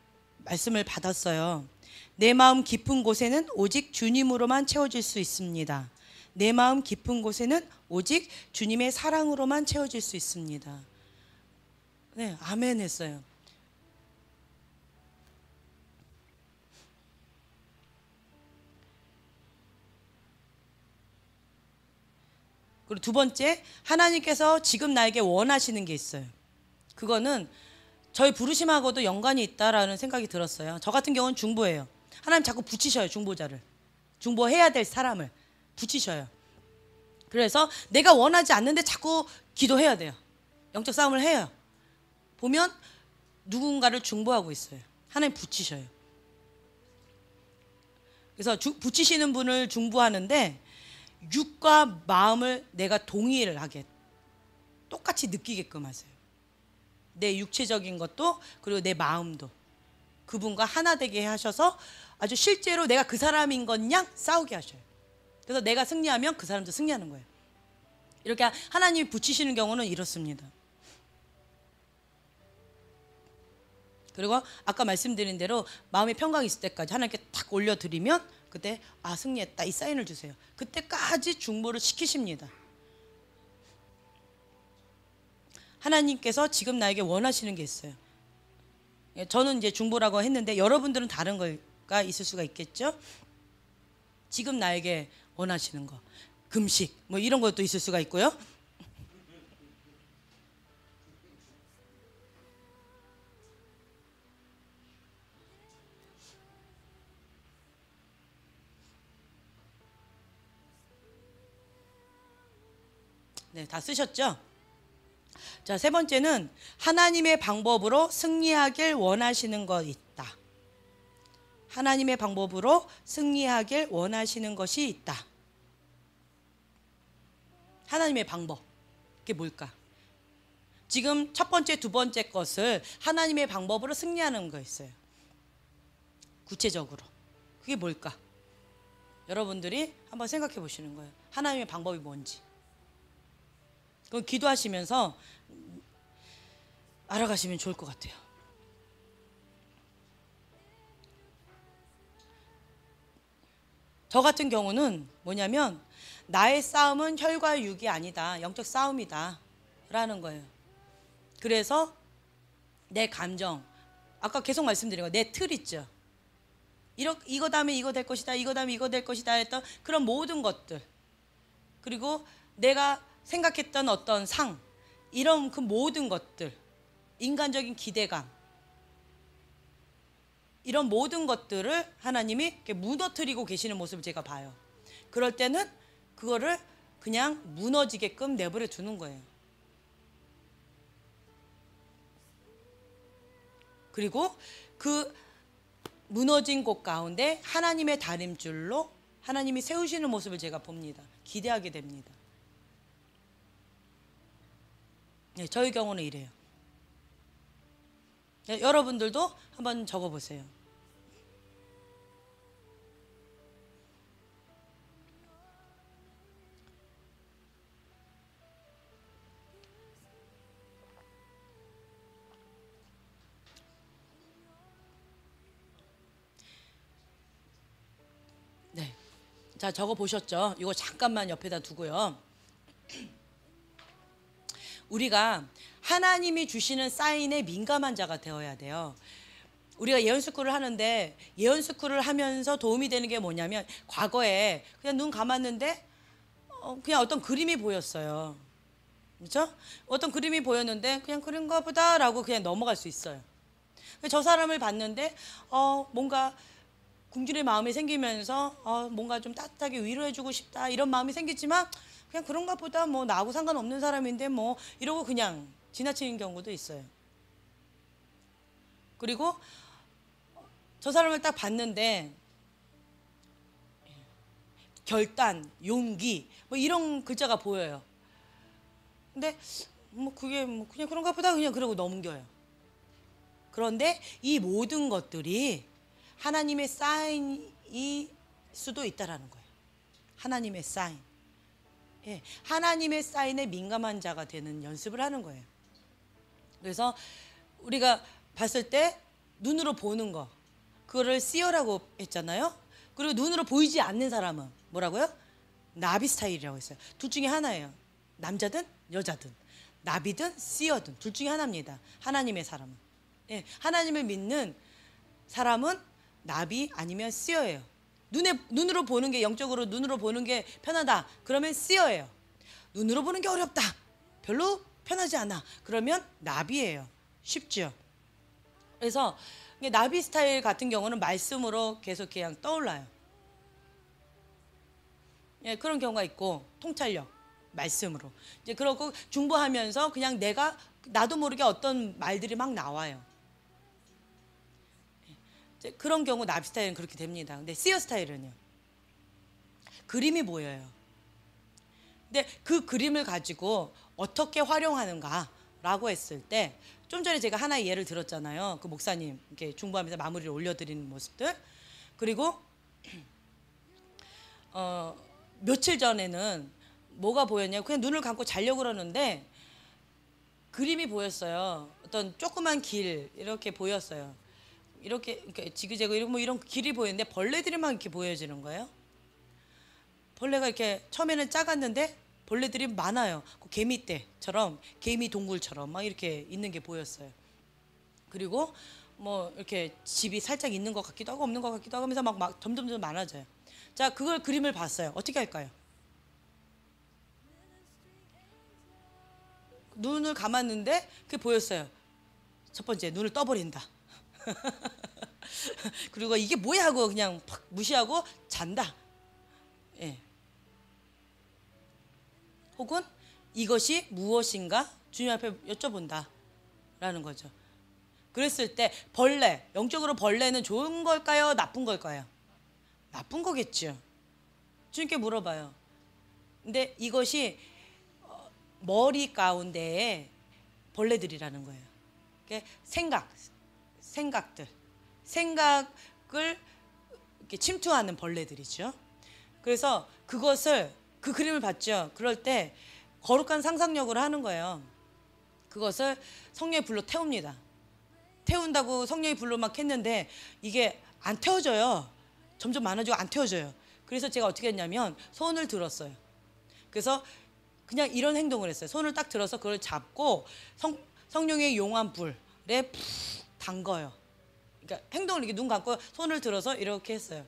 말씀을 받았어요. 내 마음 깊은 곳에는 오직 주님으로만 채워질 수 있습니다. 내 마음 깊은 곳에는 오직 주님의 사랑으로만 채워질 수 있습니다. 네, 아멘 했어요. 그리고 두 번째, 하나님께서 지금 나에게 원하시는 게 있어요. 그거는 저희 부르심하고도 연관이 있다라는 생각이 들었어요. 저 같은 경우는 중보예요. 하나님 자꾸 붙이셔요. 중보자를. 중보해야 될 사람을 붙이셔요. 그래서 내가 원하지 않는데 자꾸 기도해야 돼요. 영적 싸움을 해요. 보면 누군가를 중보하고 있어요. 하나님 붙이셔요. 그래서 붙이시는 분을 중보하는데 육과 마음을 내가 동의를 하게 똑같이 느끼게끔 하세요. 내 육체적인 것도 그리고 내 마음도 그분과 하나 되게 하셔서 아주 실제로 내가 그 사람인 것 양 싸우게 하셔요. 그래서 내가 승리하면 그 사람도 승리하는 거예요. 이렇게 하나님이 붙이시는 경우는 이렇습니다. 그리고 아까 말씀드린 대로 마음의 평강이 있을 때까지 하나님께 탁 올려드리면 그때 승리했다 이 사인을 주세요. 그때까지 중보를 시키십니다. 하나님께서 지금 나에게 원하시는 게 있어요. 저는 이제 중보라고 했는데 여러분들은 다른 거가 있을 수가 있겠죠. 지금 나에게 원하시는 거, 금식 뭐 이런 것도 있을 수가 있고요. 네, 다 쓰셨죠? 자, 세 번째는 하나님의 방법으로 승리하길 원하시는 것 있다. 하나님의 방법으로 승리하길 원하시는 것이 있다. 하나님의 방법. 그게 뭘까? 지금 첫 번째, 두 번째 것을 하나님의 방법으로 승리하는 거 있어요. 구체적으로. 그게 뭘까? 여러분들이 한번 생각해 보시는 거예요. 하나님의 방법이 뭔지. 그건 기도하시면서 알아가시면 좋을 것 같아요. 저 같은 경우는 뭐냐면 나의 싸움은 혈과 육이 아니다. 영적 싸움이다 라는 거예요. 그래서 내 감정, 아까 계속 말씀드린 거, 내 틀 있죠. 이거 다음에 이거 될 것이다, 이거 다음에 이거 될 것이다 했던 그런 모든 것들, 그리고 내가 생각했던 어떤 상, 이런 그 모든 것들, 인간적인 기대감, 이런 모든 것들을 하나님이 이렇게 무너뜨리고 계시는 모습을 제가 봐요. 그럴 때는 그거를 그냥 무너지게끔 내버려 두는 거예요. 그리고 그 무너진 곳 가운데 하나님의 다림줄로 하나님이 세우시는 모습을 제가 봅니다. 기대하게 됩니다. 네, 저희 경우는 이래요. 네, 여러분들도 한번 적어보세요. 네, 자, 적어보셨죠? 이거 잠깐만 옆에다 두고요. 우리가 하나님이 주시는 사인에 민감한 자가 되어야 돼요. 우리가 예언스쿨을 하는데 예언스쿨을 하면서 도움이 되는 게 뭐냐면, 과거에 그냥 눈 감았는데 그냥 어떤 그림이 보였어요. 그렇죠? 어떤 그림이 보였는데 그냥 그런가 보다라고 그냥 넘어갈 수 있어요. 저 사람을 봤는데 뭔가 궁준의 마음이 생기면서 뭔가 좀 따뜻하게 위로해주고 싶다 이런 마음이 생기지만 그냥 그런가 보다, 뭐 나하고 상관없는 사람인데 뭐 이러고 그냥 지나치는 경우도 있어요. 그리고 저 사람을 딱 봤는데 결단, 용기 뭐 이런 글자가 보여요. 근데 뭐 그게 뭐 그냥 그런가 보다 그냥 그러고 넘겨요. 그런데 이 모든 것들이 하나님의 사인이 수도 있다라는 거예요. 하나님의 사인. 예, 하나님의 사인에 민감한 자가 되는 연습을 하는 거예요. 그래서 우리가 봤을 때 눈으로 보는 거, 그거를 씨어라고 했잖아요. 그리고 눈으로 보이지 않는 사람은 뭐라고요? 나비 스타일이라고 했어요. 둘 중에 하나예요. 남자든 여자든 나비든 씨어든 둘 중에 하나입니다. 하나님의 사람은. 예, 하나님을 믿는 사람은 나비 아니면 씨어예요. 눈으로 보는 게, 영적으로 눈으로 보는 게 편하다 그러면 씨어예요. 눈으로 보는 게 어렵다, 별로 편하지 않아, 그러면 나비예요. 쉽죠. 그래서 나비 스타일 같은 경우는 말씀으로 계속 그냥 떠올라요. 예, 그런 경우가 있고, 통찰력 말씀으로 이제 그러고 중보하면서 그냥 나도 모르게 어떤 말들이 막 나와요. 이제 그런 경우 나비 스타일은 그렇게 됩니다. 근데 씨어 스타일은요, 그림이 보여요. 근데 그 그림을 가지고 어떻게 활용하는가라고 했을 때, 좀 전에 제가 하나의 예를 들었잖아요. 그 목사님 이렇게 중보하면서 마무리를 올려드리는 모습들. 그리고 며칠 전에는 뭐가 보였냐면, 그냥 눈을 감고 자려고 그러는데 그림이 보였어요. 어떤 조그만 길 이렇게 보였어요. 이렇게 지그재그 이런 길이 보이는데 벌레들이 막 이렇게 보여지는 거예요. 벌레가 이렇게 처음에는 작았는데 벌레들이 많아요. 개미떼처럼, 개미 동굴처럼 막 이렇게 있는 게 보였어요. 그리고 뭐 이렇게 집이 살짝 있는 것 같기도 하고 없는 것 같기도 하고 하면서 막 점점 많아져요. 자, 그걸 그림을 봤어요. 어떻게 할까요? 눈을 감았는데 그게 보였어요. 첫 번째, 눈을 떠버린다. 그리고 이게 뭐야 하고 그냥 팍 무시하고 잔다. 예. 혹은 이것이 무엇인가 주님 앞에 여쭤본다 라는 거죠. 그랬을 때 벌레, 영적으로 벌레는 좋은 걸까요? 나쁜 걸까요? 나쁜 거겠죠. 주님께 물어봐요. 근데 이것이 머리 가운데에 벌레들이라는 거예요. 생각을 이렇게 침투하는 벌레들이죠. 그래서 그 그림을 봤죠. 그럴 때 거룩한 상상력으로 하는 거예요. 그것을 성령의 불로 태웁니다. 태운다고 성령의 불로 막 했는데 이게 안 태워져요. 점점 많아지고 안 태워져요. 그래서 제가 어떻게 했냐면 손을 들었어요. 그래서 그냥 이런 행동을 했어요. 손을 딱 들어서 그걸 잡고 성령의 용한 불에 푹 담궈요. 그러니까 행동을 이렇게 눈 감고 손을 들어서 이렇게 했어요.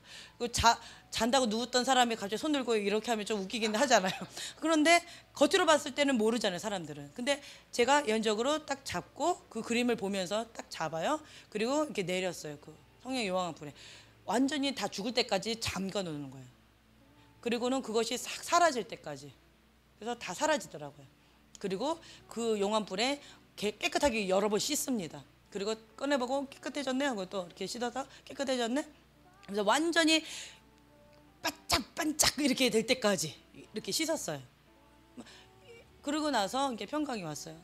잔다고 누웠던 사람이 갑자기 손 들고 이렇게 하면 좀 웃기긴 하잖아요. 그런데 겉으로 봤을 때는 모르잖아요, 사람들은. 근데 제가 연적으로 딱 잡고 그 그림을 보면서 딱 잡아요. 그리고 이렇게 내렸어요. 그 성령의 용한 불에 완전히 다 죽을 때까지 잠가 놓는 거예요. 그리고는 그것이 싹 사라질 때까지. 그래서 다 사라지더라고요. 그리고 그 용한 불에 깨끗하게 여러 번 씻습니다. 그리고 꺼내보고 깨끗해졌네 하고 또 이렇게 씻어서 깨끗해졌네. 그래서 완전히 반짝반짝 이렇게 될 때까지 이렇게 씻었어요. 그러고 나서 이렇게 평강이 왔어요.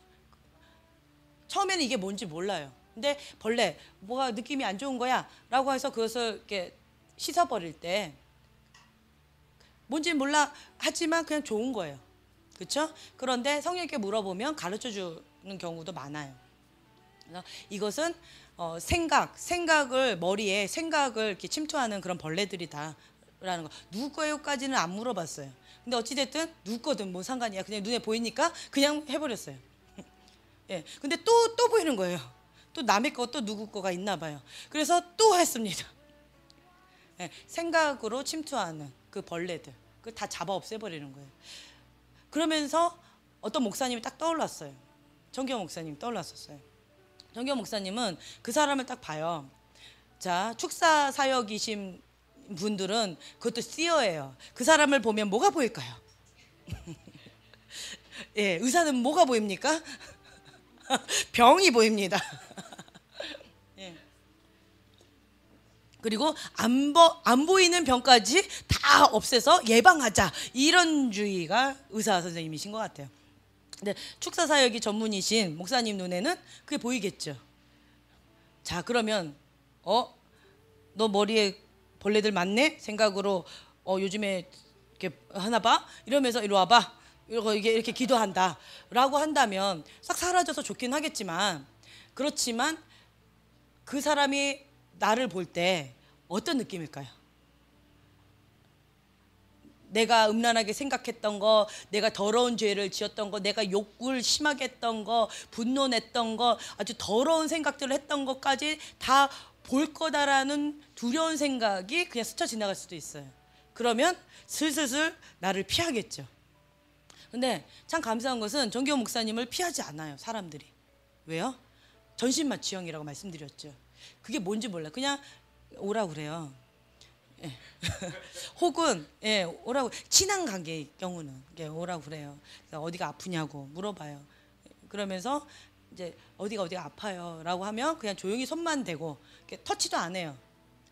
처음에는 이게 뭔지 몰라요. 근데 벌레 뭐가 느낌이 안 좋은 거야 라고 해서 그것을 이렇게 씻어버릴 때 뭔지 몰라 하지만 그냥 좋은 거예요. 그렇죠? 그런데 성령께 물어보면 가르쳐 주는 경우도 많아요. 그래서 이것은 머리에 생각을 이렇게 침투하는 그런 벌레들이다라는 거. 누구 거예요까지는 안 물어봤어요. 근데 어찌됐든 누구 거든 뭐 상관이야. 그냥 눈에 보이니까 그냥 해버렸어요. 예. 근데 또 보이는 거예요. 또 남의 거, 또 누구 거가 있나 봐요. 그래서 또 했습니다. 예. 생각으로 침투하는 그 벌레들, 그걸 다 잡아 없애버리는 거예요. 그러면서 어떤 목사님이 딱 떠올랐어요. 정경 목사님이 떠올랐었어요. 정경 목사님은 그 사람을 딱 봐요. 자, 축사 사역이신 분들은 그것도 씨어예요. 그 사람을 보면 뭐가 보일까요? 예, 의사는 뭐가 보입니까? 병이 보입니다. 예. 그리고 안 보이는 병까지 다 없애서 예방하자, 이런 주의가 의사 선생님이신 것 같아요. 근데 축사 사역이 전문이신 목사님 눈에는 그게 보이겠죠. 자, 그러면 너 머리에 벌레들 많네? 생각으로 요즘에 이렇게 하나 봐? 이러면서 이리 와봐. 이렇게 기도한다. 라고 한다면 싹 사라져서 좋긴 하겠지만, 그렇지만 그 사람이 나를 볼 때 어떤 느낌일까요? 내가 음란하게 생각했던 거, 내가 더러운 죄를 지었던 거, 내가 욕을 심하게 했던 거, 분노냈던 거, 아주 더러운 생각들을 했던 것까지 다 볼 거다라는 두려운 생각이 그냥 스쳐 지나갈 수도 있어요. 그러면 슬슬 나를 피하겠죠. 근데 참 감사한 것은 정기호 목사님을 피하지 않아요, 사람들이. 왜요? 전신마취형이라고 말씀드렸죠. 그게 뭔지 몰라요. 그냥 오라고 그래요. 예. 혹은 오라고, 친한 관계의 경우는 오라고 그래요. 어디가 아프냐고 물어봐요. 그러면서 이제 어디가 아파요라고 하면 그냥 조용히 손만 대고 터치도 안 해요.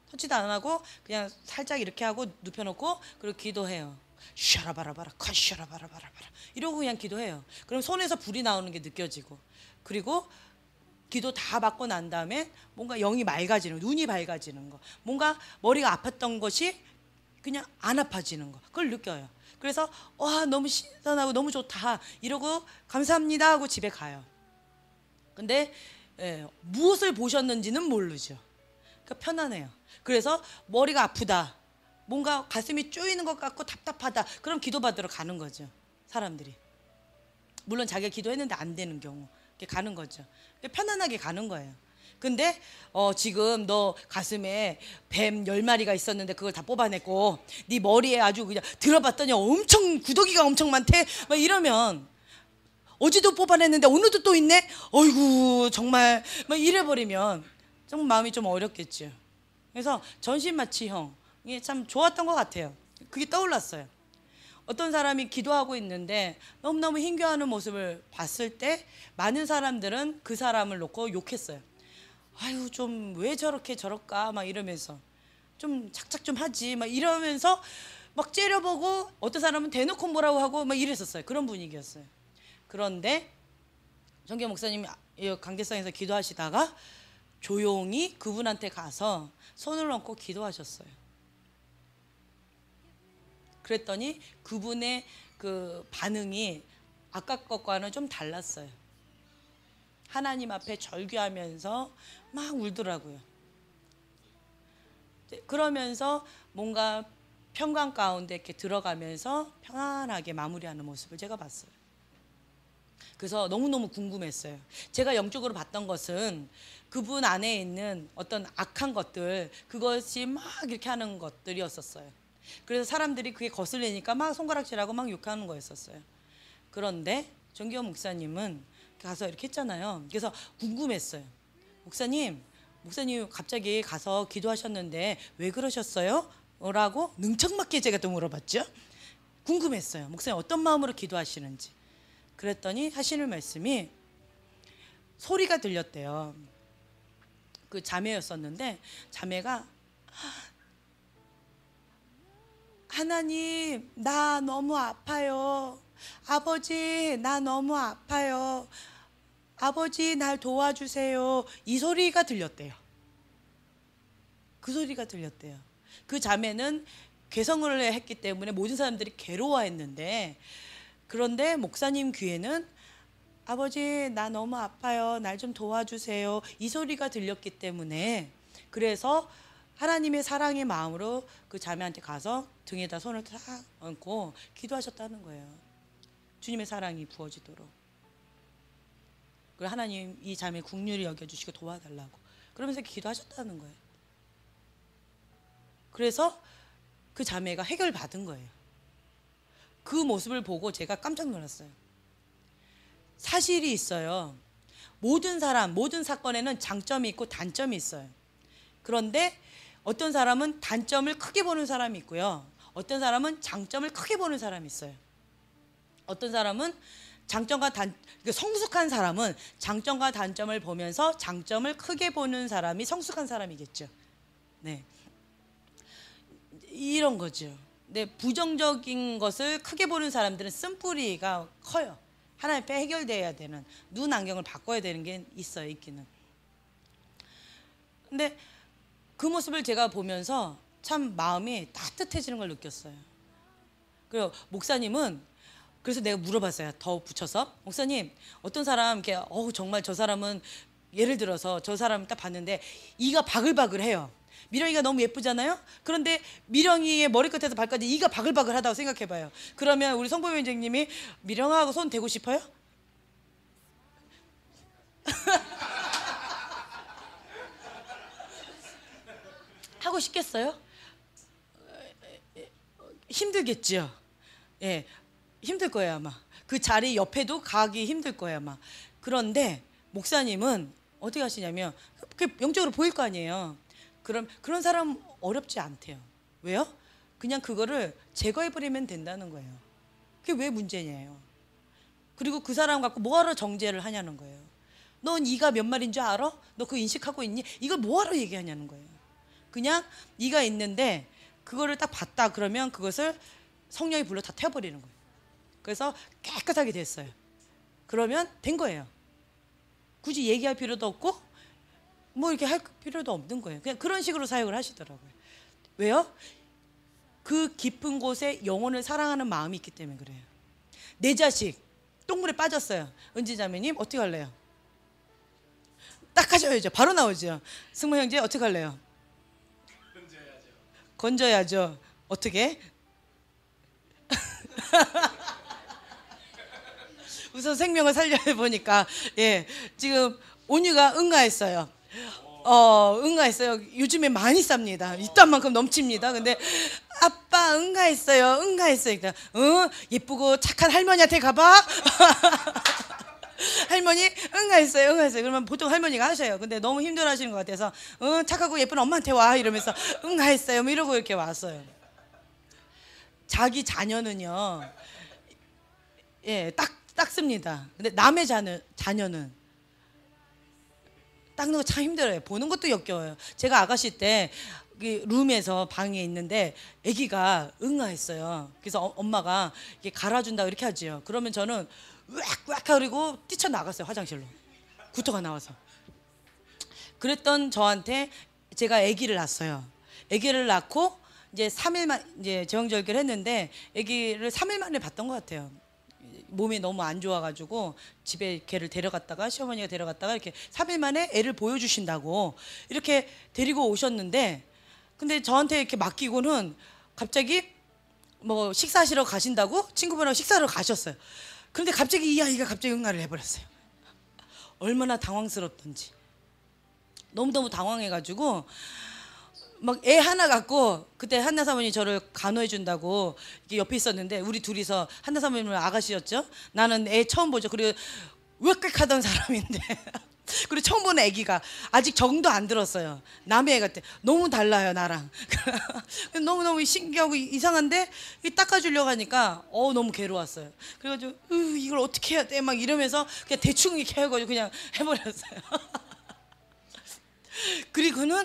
터치도 안 하고 그냥 살짝 이렇게 하고 눕혀놓고 그리고 기도해요. 샤라바라바라 컷샤라바라바라바라 이러고 그냥 기도해요. 그럼 손에서 불이 나오는 게 느껴지고, 그리고 기도 다 받고 난 다음에 뭔가 영이 맑아지는, 눈이 밝아지는 거, 뭔가 머리가 아팠던 것이 그냥 안 아파지는 거, 그걸 느껴요. 그래서 와, 너무 신선하고 너무 좋다 이러고 감사합니다 하고 집에 가요. 근데 무엇을 보셨는지는 모르죠. 그러니까 편안해요. 그래서 머리가 아프다, 뭔가 가슴이 쪼이는 것 같고 답답하다, 그럼 기도받으러 가는 거죠, 사람들이. 물론 자기가 기도했는데 안 되는 경우 이렇게 가는 거죠. 편안하게 가는 거예요. 근데 지금 너 가슴에 뱀 10마리가 있었는데 그걸 다 뽑아냈고 네 머리에 아주 그냥 들어봤더니 엄청 구더기가 엄청 많대 막 이러면, 어제도 뽑아냈는데 오늘도 또 있네? 어이구 정말 막 이래버리면 좀 마음이 좀 어렵겠죠. 그래서 전신마취형이 참 좋았던 것 같아요. 그게 떠올랐어요. 어떤 사람이 기도하고 있는데 너무너무 힘겨워하는 모습을 봤을 때 많은 사람들은 그 사람을 놓고 욕했어요. 아유 좀 왜 저렇게 저럴까 막 이러면서, 좀 착착 좀 하지 막 이러면서 막 째려보고, 어떤 사람은 대놓고 뭐라고 하고 막 이랬었어요. 그런 분위기였어요. 그런데 정기호 목사님이 강대상에서 기도하시다가 조용히 그분한테 가서 손을 얹고 기도하셨어요. 그랬더니 그분의 그 반응이 아까 것과는 좀 달랐어요. 하나님 앞에 절규하면서 막 울더라고요. 그러면서 뭔가 평강 가운데 이렇게 들어가면서 평안하게 마무리하는 모습을 제가 봤어요. 그래서 너무너무 궁금했어요. 제가 영적으로 봤던 것은 그분 안에 있는 어떤 악한 것들, 그것이 막 이렇게 하는 것들이었었어요. 그래서 사람들이 그게 거슬리니까 막 손가락질하고 막 욕하는 거였었어요. 그런데 정기호 목사님은 가서 이렇게 했잖아요. 그래서 궁금했어요. 목사님 갑자기 가서 기도하셨는데 왜 그러셨어요? 라고 능청맞게 제가 또 물어봤죠. 궁금했어요. 목사님 어떤 마음으로 기도하시는지. 그랬더니 하시는 말씀이 소리가 들렸대요. 그 자매였었는데 자매가 하나님 나 너무 아파요. 아버지 나 너무 아파요. 아버지 날 도와주세요. 이 소리가 들렸대요. 그 소리가 들렸대요. 그 자매는 괴성을 했기 때문에 모든 사람들이 괴로워했는데, 그런데 목사님 귀에는 아버지 나 너무 아파요. 날 좀 도와주세요. 이 소리가 들렸기 때문에, 그래서 하나님의 사랑의 마음으로 그 자매한테 가서 등에다 손을 탁 얹고 기도하셨다는 거예요. 주님의 사랑이 부어지도록. 그리고 하나님 이 자매 국률이 여겨주시고 도와달라고 그러면서 기도하셨다는 거예요. 그래서 그 자매가 해결받은 거예요. 그 모습을 보고 제가 깜짝 놀랐어요. 사실이 있어요. 모든 사람, 모든 사건에는 장점이 있고 단점이 있어요. 그런데 어떤 사람은 단점을 크게 보는 사람이 있고요. 어떤 사람은 장점을 크게 보는 사람이 있어요. 어떤 사람은 성숙한 사람은 장점과 단점을 보면서 장점을 크게 보는 사람이 성숙한 사람이겠죠. 네, 이런 거죠. 네, 부정적인 것을 크게 보는 사람들은 쓴뿌리가 커요. 하나님 앞에 해결돼야 되는, 눈 안경을 바꿔야 되는 게 있어요, 있기는. 근데 그 모습을 제가 보면서 참 마음이 따뜻해지는 걸 느꼈어요. 그리고 목사님은 그래서 내가 물어봤어요. 더 붙여서 목사님 어떤 사람 이렇게 정말 저 사람은 예를 들어서 저 사람 딱 봤는데 이가 바글바글해요. 미령이가 너무 예쁘잖아요. 그런데 미령이의 머리끝에서 발까지 이가 바글바글하다고 생각해봐요. 그러면 우리 성보 위원장님이 미령하고 손 대고 싶어요? 하고 싶겠어요? 힘들겠죠. 예, 힘들 거예요 아마. 그 자리 옆에도 가기 힘들 거예요 아마. 그런데 목사님은 어떻게 하시냐면 그 영적으로 보일 거 아니에요. 그런 사람 어렵지 않대요. 왜요? 그냥 그거를 제거해 버리면 된다는 거예요. 그게 왜 문제냐요. 그리고 그 사람 갖고 뭐하러 정죄를 하냐는 거예요. 넌 이가 몇 마리인 줄 알아? 너 그거 인식하고 있니? 이걸 뭐하러 얘기하냐는 거예요. 그냥 이가 있는데 그거를 딱 봤다 그러면 그것을 성령이 불러 다 태워버리는 거예요. 그래서 깨끗하게 됐어요. 그러면 된 거예요. 굳이 얘기할 필요도 없고 뭐 이렇게 할 필요도 없는 거예요. 그냥 그런 식으로 사역을 하시더라고요. 왜요? 그 깊은 곳에 영혼을 사랑하는 마음이 있기 때문에 그래요. 내 자식 똥물에 빠졌어요. 은지자매님 어떻게 할래요? 닦아줘야죠. 바로 나오죠. 승모 형제 어떻게 할래요? 건져야죠. 어떻게? 우선 생명을 살려야 보니까 지금 온유가 응가했어요. 응가했어요. 요즘에 많이 쌉니다. 이딴 만큼 넘칩니다. 근데 아빠 응가했어요. 응가했어요. 예쁘고 착한 할머니한테 가봐. 할머니 응가했어요. 응가했어요. 그러면 보통 할머니가 하셔요. 근데 너무 힘들어하시는 것 같아서 착하고 예쁜 엄마한테 와 이러면서 응가했어요. 뭐 이러고 이렇게 왔어요. 자기 자녀는요, 닦습니다. 근데 남의 자녀는 닦는 거 참 힘들어요. 보는 것도 역겨워요. 제가 아가씨 때 룸에서 방에 있는데 아기가 응아했어요. 그래서 엄마가 이렇게 갈아준다 이렇게 하지요. 그러면 저는 으악 그리고 뛰쳐나갔어요. 화장실로 구토가 나와서. 그랬던 저한테 제가 아기를 낳았어요. 아기를 낳고 이제 3일만 이제 제왕절개를 했는데 아기를 3일 만에 봤던 것 같아요. 몸이 너무 안 좋아가지고 집에 걔를 데려갔다가 시어머니가 데려갔다가 이렇게 3일 만에 애를 보여주신다고 이렇게 데리고 오셨는데, 근데 저한테 이렇게 맡기고는 갑자기 뭐 식사하시러 가신다고 친구분하고 식사를 가셨어요. 그런데 갑자기 이 아이가 갑자기 응아를 해버렸어요. 얼마나 당황스럽던지. 너무너무 당황해가지고 막 애 하나 갖고, 그때 한나 사모님 저를 간호해 준다고 이렇게 옆에 있었는데 우리 둘이서, 한나 사모님은 아가씨였죠. 나는 애 처음 보죠. 그리고 으악하던 사람인데 그리고 처음 보는 애기가 아직 적응도 안 들었어요. 남의 애 같아. 너무 달라요 나랑. 너무너무 신기하고 이상한데 닦아주려고 하니까 너무 괴로웠어요. 그래가지고 이걸 어떻게 해야 돼 막 이러면서 그냥 대충 이렇게 해가지고 그냥 해버렸어요. 그리고는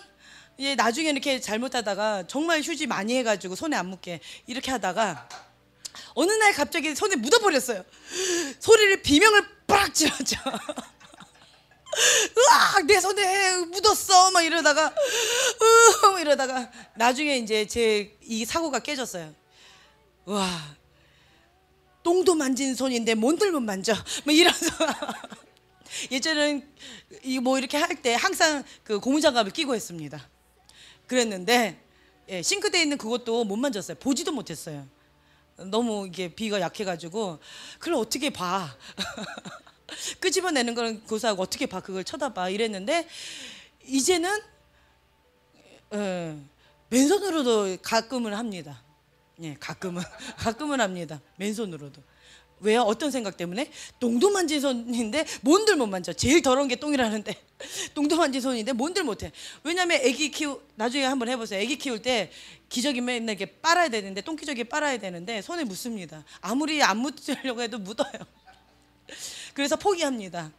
이제 나중에 이렇게 잘못하다가 정말 휴지 많이 해가지고 손에 안 묻게 이렇게 하다가 어느 날 갑자기 손에 묻어버렸어요. 소리를 비명을 빡 질렀죠. 으악 내 손에 묻었어 막 이러다가 나중에 이제 제 이 사고가 깨졌어요. 와, 똥도 만진 손인데 뭔들 못 만져 뭐 이러면서 예전에는 뭐 이렇게 할 때 항상 그 고무장갑을 끼고 했습니다. 그랬는데 싱크대에 있는 그것도 못 만졌어요. 보지도 못했어요. 너무 이게 비가 약해가지고 그걸 어떻게 봐. 끄집어내는 거는 고사하고 어떻게 봐 그걸 쳐다봐 이랬는데, 이제는 맨손으로도 가끔은 합니다. 가끔은 합니다. 맨손으로도. 왜요? 어떤 생각 때문에? 똥도 만진 손인데 뭔들 못 만져. 제일 더러운 게 똥이라는데 똥도 만진 손인데 뭔들 못해. 왜냐면 나중에 한번 해보세요. 애기 키울 때 기저귀 맨날 이렇게 빨아야 되는데, 똥기저귀 빨아야 되는데 손에 묻습니다. 아무리 안 묻으려고 해도 묻어요. 그래서 포기합니다.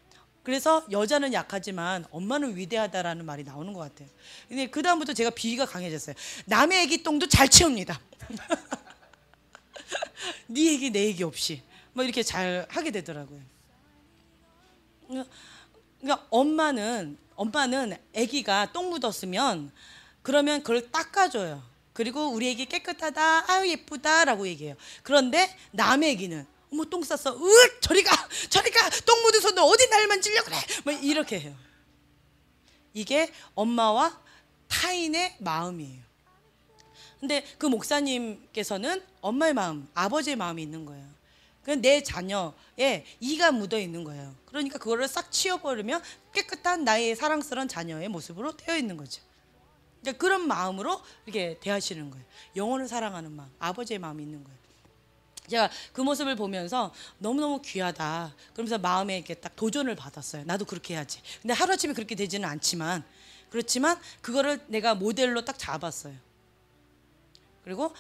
그래서 여자는 약하지만 엄마는 위대하다라는 말이 나오는 것 같아요. 근데 그 다음부터 제가 비위가 강해졌어요. 남의 애기 똥도 잘 치웁니다. 네 얘기 내 얘기 없이 뭐 이렇게 잘 하게 되더라고요. 그러니까 엄마는 엄마는 아기가 똥 묻었으면 그러면 그걸 닦아줘요. 그리고 우리 애기 깨끗하다, 아유 예쁘다라고 얘기해요. 그런데 남의 애기는 어머 똥 쌌어, 저리 가, 똥 묻은 손으로 어디 날 만지려고 그래, 뭐 이렇게 해요. 이게 엄마와 타인의 마음이에요. 근데 그 목사님께서는 엄마의 마음, 아버지의 마음이 있는 거예요. 내 자녀에 이가 묻어 있는 거예요. 그러니까 그거를 싹 치워버리면 깨끗한 나의 사랑스러운 자녀의 모습으로 되어 있는 거죠. 그러니까 그런 마음으로 이렇게 대하시는 거예요. 영혼을 사랑하는 마음, 아버지의 마음이 있는 거예요. 제가 그 모습을 보면서 너무너무 귀하다. 그러면서 마음에 이렇게 딱 도전을 받았어요. 나도 그렇게 해야지. 근데 하루아침에 그렇게 되지는 않지만, 그렇지만 그거를 내가 모델로 딱 잡았어요. 그리고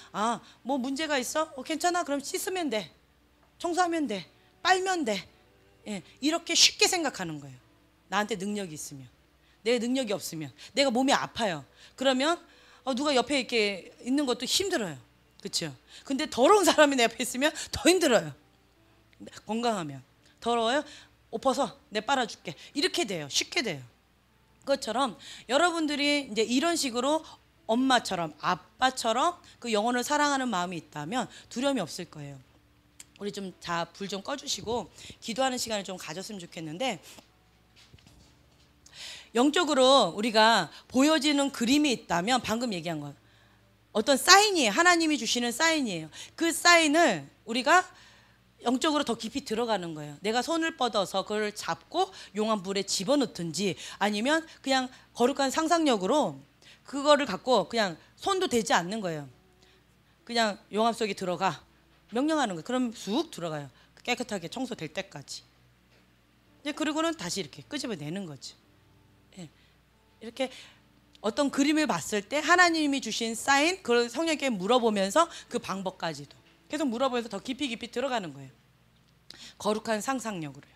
뭐 문제가 있어? 괜찮아. 그럼 씻으면 돼. 청소하면 돼. 빨면 돼. 예, 이렇게 쉽게 생각하는 거예요. 나한테 능력이 있으면. 내 능력이 없으면, 내가 몸이 아파요. 그러면 누가 옆에 이렇게 있는 것도 힘들어요. 그렇죠? 근데 더러운 사람이 내 옆에 있으면 더 힘들어요. 건강하면. 더러워요? 옷 벗어. 내 빨아줄게. 이렇게 돼요. 쉽게 돼요. 그것처럼 여러분들이 이제 이런 식으로 엄마처럼, 아빠처럼 그 영혼을 사랑하는 마음이 있다면 두려움이 없을 거예요. 우리 좀 불 좀 꺼주시고 기도하는 시간을 좀 가졌으면 좋겠는데, 영적으로 우리가 보여지는 그림이 있다면 방금 얘기한 것, 어떤 사인이에요. 하나님이 주시는 사인이에요. 그 사인을 우리가 영적으로 더 깊이 들어가는 거예요. 내가 손을 뻗어서 그걸 잡고 용암 불에 집어넣든지, 아니면 그냥 거룩한 상상력으로 그거를 갖고 그냥 손도 대지 않는 거예요. 그냥 용암 속에 들어가 명령하는 거예요. 그럼 쑥 들어가요. 깨끗하게 청소될 때까지. 그리고는 다시 이렇게 끄집어내는 거죠. 이렇게 어떤 그림을 봤을 때 하나님이 주신 사인, 그걸 성령께 물어보면서 그 방법까지도 계속 물어보면서 더 깊이 들어가는 거예요. 거룩한 상상력으로요.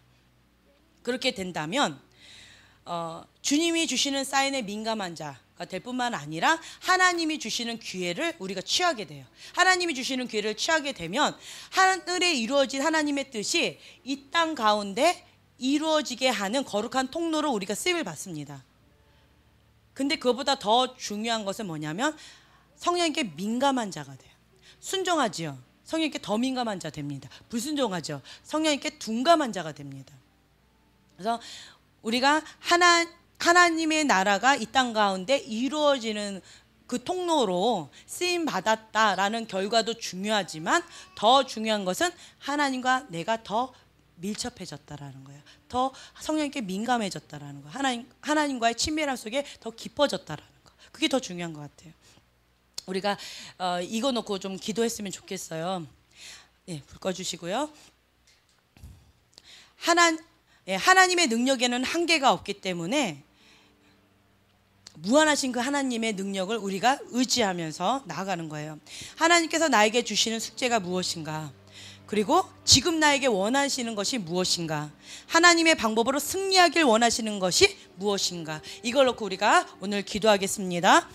그렇게 된다면 주님이 주시는 사인에 민감한 자가 될 뿐만 아니라 하나님이 주시는 기회를 우리가 취하게 돼요. 하나님이 주시는 기회를 취하게 되면 하늘에 이루어진 하나님의 뜻이 이 땅 가운데 이루어지게 하는 거룩한 통로로 우리가 쓰임을 받습니다. 근데 그것보다 더 중요한 것은 뭐냐면 성령님께 민감한 자가 돼요. 순종하지요. 성령님께 더 민감한 자 됩니다. 불순종하죠. 성령님께 둔감한 자가 됩니다. 그래서 우리가 하나님의 나라가 이 땅 가운데 이루어지는 그 통로로 쓰임 받았다라는 결과도 중요하지만, 더 중요한 것은 하나님과 내가 더 밀접해졌다라는 거예요. 더 성령님께 민감해졌다라는 거. 하나님과의 친밀함 속에 더 깊어졌다라는 거. 그게 더 중요한 것 같아요. 우리가 이거 놓고 좀 기도했으면 좋겠어요. 불 꺼주시고요. 하나님의 능력에는 한계가 없기 때문에 무한하신 그 하나님의 능력을 우리가 의지하면서 나아가는 거예요. 하나님께서 나에게 주시는 숙제가 무엇인가? 그리고 지금 나에게 원하시는 것이 무엇인가? 하나님의 방법으로 승리하길 원하시는 것이 무엇인가? 이걸 놓고 우리가 오늘 기도하겠습니다.